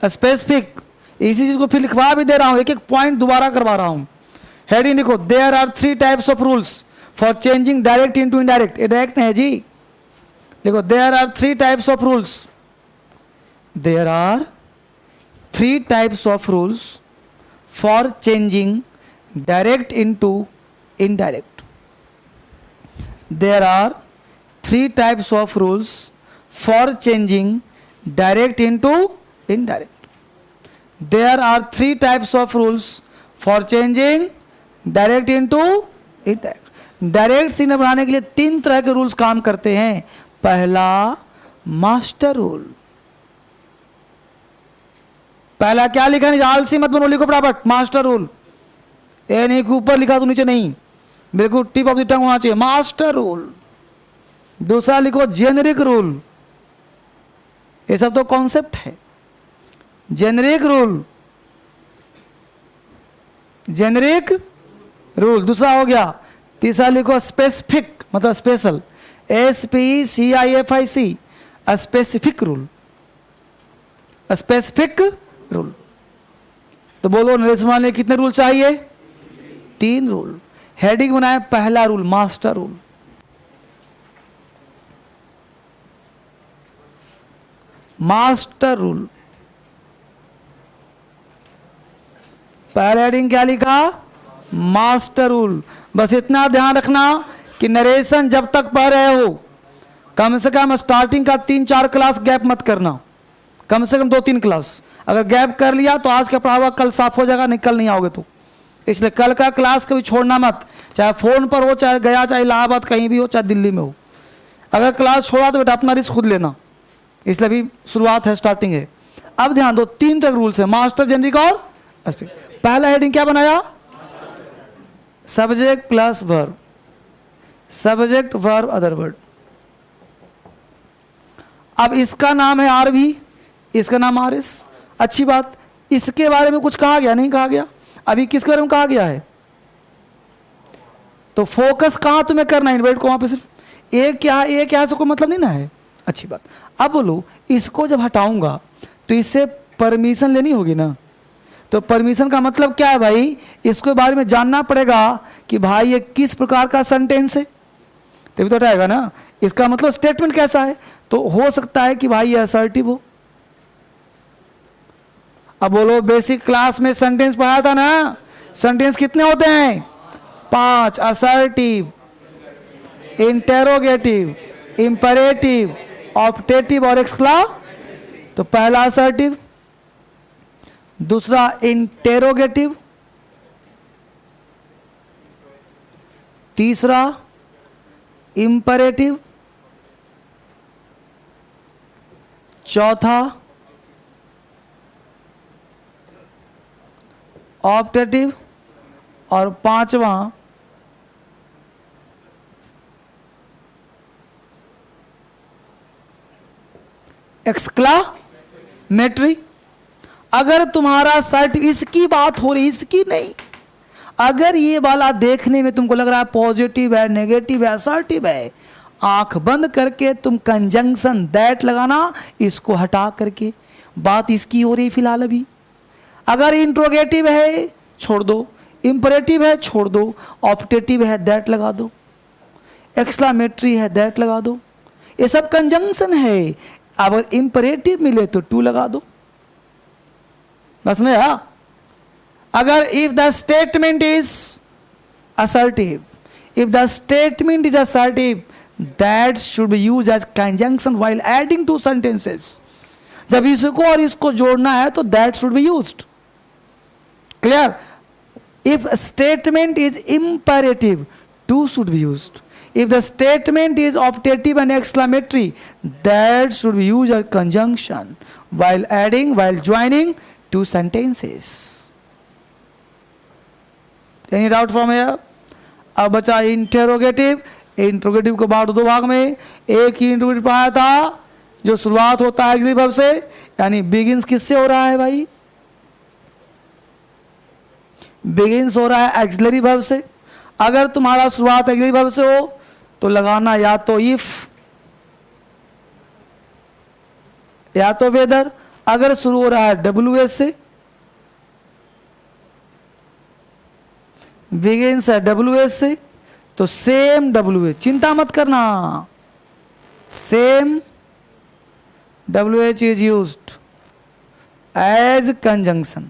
स्पेसिफिक, इसी चीज को फिर लिखवा भी दे रहा हूं, एक एक पॉइंट दोबारा करवा रहा हूं। हेडिंग लिखो, there are 3 types of rules for changing direct into indirect. ये डायरेक्ट है जी, देखो there are 3 types of rules, there are 3 types of rules for changing direct into indirect. There are 3 types of rules for changing direct into indirect. There are 3 types of rules for changing direct into indirect. Direct signal बनाने के लिए 3 तरह के रूल्स काम करते हैं। पहला मास्टर रूल, पहला क्या लिखा नहीं, आलसी मत बनो, लिखो फटाफट मास्टर रूल। ए नहीं कि ऊपर लिखा तो नीचे नहीं, बिल्कुल टिप ऑफ द टंग होना चाहिए, मास्टर रूल। दूसरा लिखो जेनरिक रूल, ये सब तो कॉन्सेप्ट है। जेनरिक रूल, जेनरिक रूल दूसरा हो गया। तीसरा लिखो स्पेसिफिक, मतलब special, SPECIFIC, specific rule, specific rule. तो बोलो नरेश ने कितने रूल चाहिए? 3 रूल। हेडिंग बनाए, पहला rule master rule. Master rule, पहला हेडिंग क्या लिखा? Master rule. बस इतना ध्यान रखना कि नरेशन जब तक पढ़ रहे हो, कम से कम स्टार्टिंग का 3-4 क्लास गैप मत करना, कम से कम 2-3 क्लास। अगर गैप कर लिया तो आज का पढ़ा हुआ कल साफ हो जाएगा, नहीं कल नहीं आओगे तो। इसलिए कल का क्लास कभी छोड़ना मत, चाहे फोन पर हो, चाहे गया, चाहे इलाहाबाद कहीं भी हो, चाहे दिल्ली में हो। अगर क्लास छोड़ा तो बेटा अपना रिस्क खुद लेना, इसलिए अभी शुरुआत है, स्टार्टिंग है। अब ध्यान दो, 3 तक रूल्स है, मास्टर, जेनरिक और स्पेसिफिक। पहला हेडिंग क्या बनाया? Subject plus verb, subject verb other word. अब इसका नाम है आर भी, इसका नाम आर एस। अच्छी बात, इसके बारे में कुछ कहा गया? नहीं कहा गया। अभी किसके बारे में कहा गया है? तो फोकस कहां तुम्हें करना है? इन्वर्ट को वहां पे सिर्फ एक क्या है, एक क्या है, कोई मतलब नहीं ना है। अच्छी बात। अब बोलो, इसको जब हटाऊंगा तो इससे परमिशन लेनी होगी ना। तो परमिशन का मतलब क्या है भाई? इसके बारे में जानना पड़ेगा कि भाई ये किस प्रकार का सेंटेंस है, तभी तो हटाएगा ना। इसका मतलब स्टेटमेंट कैसा है, तो हो सकता है कि भाई ये असर्टिव हो। अब बोलो, बेसिक क्लास में सेंटेंस पढ़ा था ना, सेंटेंस कितने होते हैं? 5, असर्टिव, इंटेरोगेटिव, इंपरेटिव, ऑप्टेटिव और एक्सक्ला। तो पहला असर्टिव, दूसरा इंटेरोगेटिव, तीसरा इंपरेटिव, चौथा ऑप्टेटिव और 5वां एक्सक्लामेटरी। अगर तुम्हारा सर्ट, इसकी बात हो रही, इसकी नहीं, अगर ये वाला देखने में तुमको लग रहा है पॉजिटिव है, नेगेटिव है, असर्टिव है, आंख बंद करके तुम कंजंक्शन दैट लगाना, इसको हटा करके बात इसकी हो रही फिलहाल अभी। अगर इंट्रोगेटिव है छोड़ दो, इंपरेटिव है छोड़ दो, ऑप्टेटिव है दैट लगा दो, एक्सक्लामेटरी है दैट लगा दो, ये सब कंजंक्शन है। अब इंपरेटिव मिले तो टू लगा दो, बस में। हाँ, अगर if the statement is assertive, if the statement is assertive, that should be used as conjunction while adding two sentences. जब इसको और इसको जोड़ना है तो that should be used. Clear? If a statement is imperative, two should be used. If the statement is optative and exclamatory, that should be used as conjunction while adding, while joining two sentences. Any doubt from here? अब बचा इंटेरोगेटिव। इंट्रोगेटिव को बांट दो भाग में। एक ही इंट्रोगेटिव पाया था जो शुरुआत होता है एग्री वर्ब से, यानी बिगिंस किससे हो रहा है भाई? बिगिंस हो रहा है एक्सिलरी वर्ब से। अगर तुम्हारा शुरुआत एक्सिलरी वर्ब से हो तो लगाना या तो इफ या तो वेदर। अगर शुरू हो रहा है WS से, बिगिंस है WS से, तो सेम WH, चिंता मत करना, same WH is used as conjunction.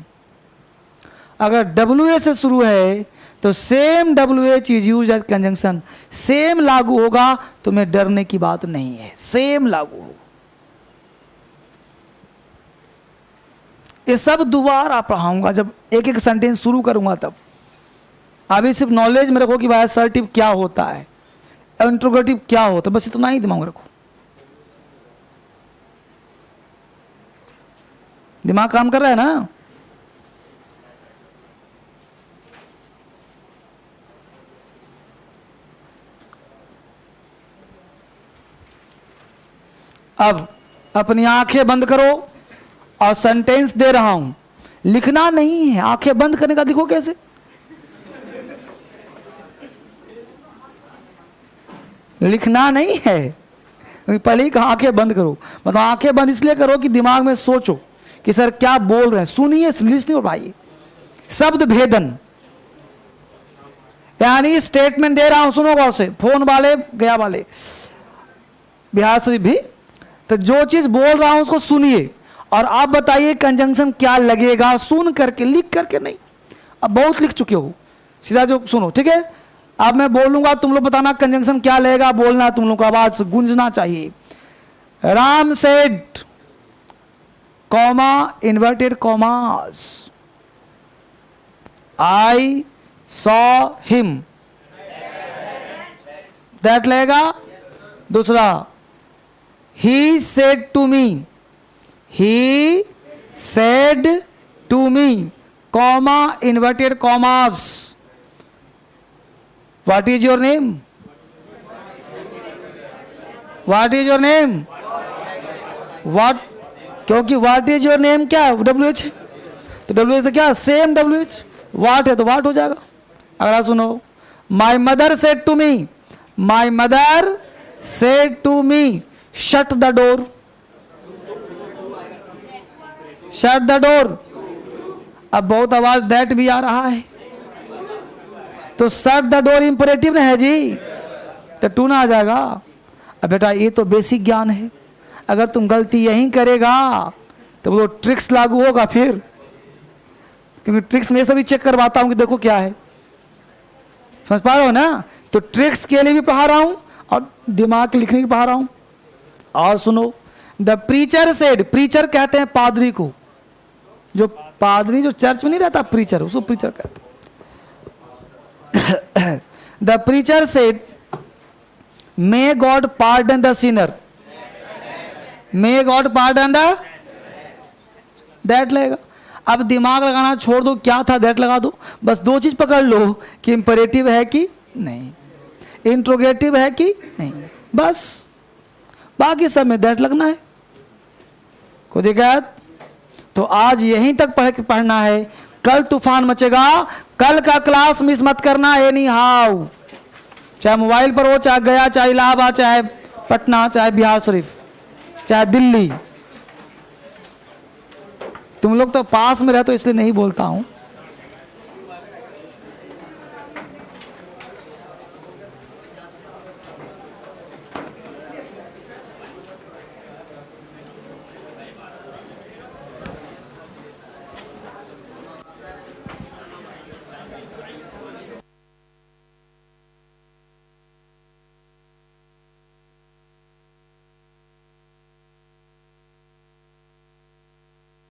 अगर WH से शुरू है तो same WH is used as conjunction. Same लागू होगा, तुम्हें डरने की बात नहीं है, सेम लागू होगा। ये सब दोबारा पढ़ाऊंगा जब एक एक सेंटेंस शुरू करूंगा तब। अभी सिर्फ नॉलेज में रखो कि भाई असर्टिव क्या होता है, इंट्रोगेटिव क्या होता है, बस इतना ही दिमाग में रखो। दिमाग काम कर रहा है ना? अब अपनी आंखें बंद करो और सेंटेंस दे रहा हूं, लिखना नहीं है। आंखें बंद करने का देखो कैसे, लिखना नहीं है। पहले ही कहा आंखें बंद करो, मतलब आंखें बंद इसलिए करो कि दिमाग में सोचो कि सर क्या बोल रहे हैं, सुनिए, लिसनिंग भाई, शब्द भेदन, यानी स्टेटमेंट दे रहा हूं, सुनो गौर से, फोन वाले गया वाले बिहार शरीफ भी, तो जो चीज बोल रहा हूं उसको सुनिए और आप बताइए कंजंक्शन क्या लगेगा, सुन करके, लिख करके नहीं। अब बहुत लिख चुके हो, सीधा जो सुनो, ठीक है? अब मैं बोलूंगा, तुम लोग बताना कंजंक्शन क्या लगेगा, बोलना, तुम लोग को आवाज गूंजना चाहिए। Ram said, comma, inverted commas, I saw him, that लगेगा। दूसरा, he said to me, he said to me, comma, inverted commas, what is your name, what is your name, what, क्योंकि व्हाट इज योर नेम क्या है, WH, तो WH तो क्या, सेम WH, व्हाट है तो व्हाट हो जाएगा। अगला सुनो, my mother said to me, my mother said to me, shut the door, shut the door. अब बहुत आवाज दैट भी आ रहा है, तो शट द डोर इंपरेटिव नहीं है जी, तो टू ना आ जाएगा। अब बेटा ये तो बेसिक ज्ञान है, अगर तुम गलती यहीं करेगा तो वो ट्रिक्स लागू होगा फिर, क्योंकि ट्रिक्स में सभी चेक करवाता हूं कि देखो क्या है, समझ पा रहे हो ना? तो ट्रिक्स के लिए भी पढ़ा रहा हूं और दिमाग के लिखने की पढ़ा रहा हूं। और सुनो, द प्रीचर सेड, प्रीचर कहते हैं पादरी को, जो पादरी जो चर्च में नहीं रहता प्रीचर, उसको प्रीचर कहते हैं। The preacher said, may God pardon the Sinner, may God pardon the, that लगेगा। अब दिमाग लगाना छोड़ दो, क्या था दैट लगा दो, बस दो चीज पकड़ लो कि इंपरेटिव है कि नहीं, इंट्रोगेटिव है कि नहीं, बस बाकी सब में दैट लगना है। कोई दिक्कत? तो आज यहीं तक पढ़ना है, कल तूफान मचेगा, कल का क्लास मिस मत करना एनी हाउ, चाहे मोबाइल पर हो, चाहे गया, चाहे इलाहाबाद, चाहे पटना, चाहे बिहार शरीफ, चाहे दिल्ली। तुम लोग तो पास में रहते हो इसलिए नहीं बोलता हूं।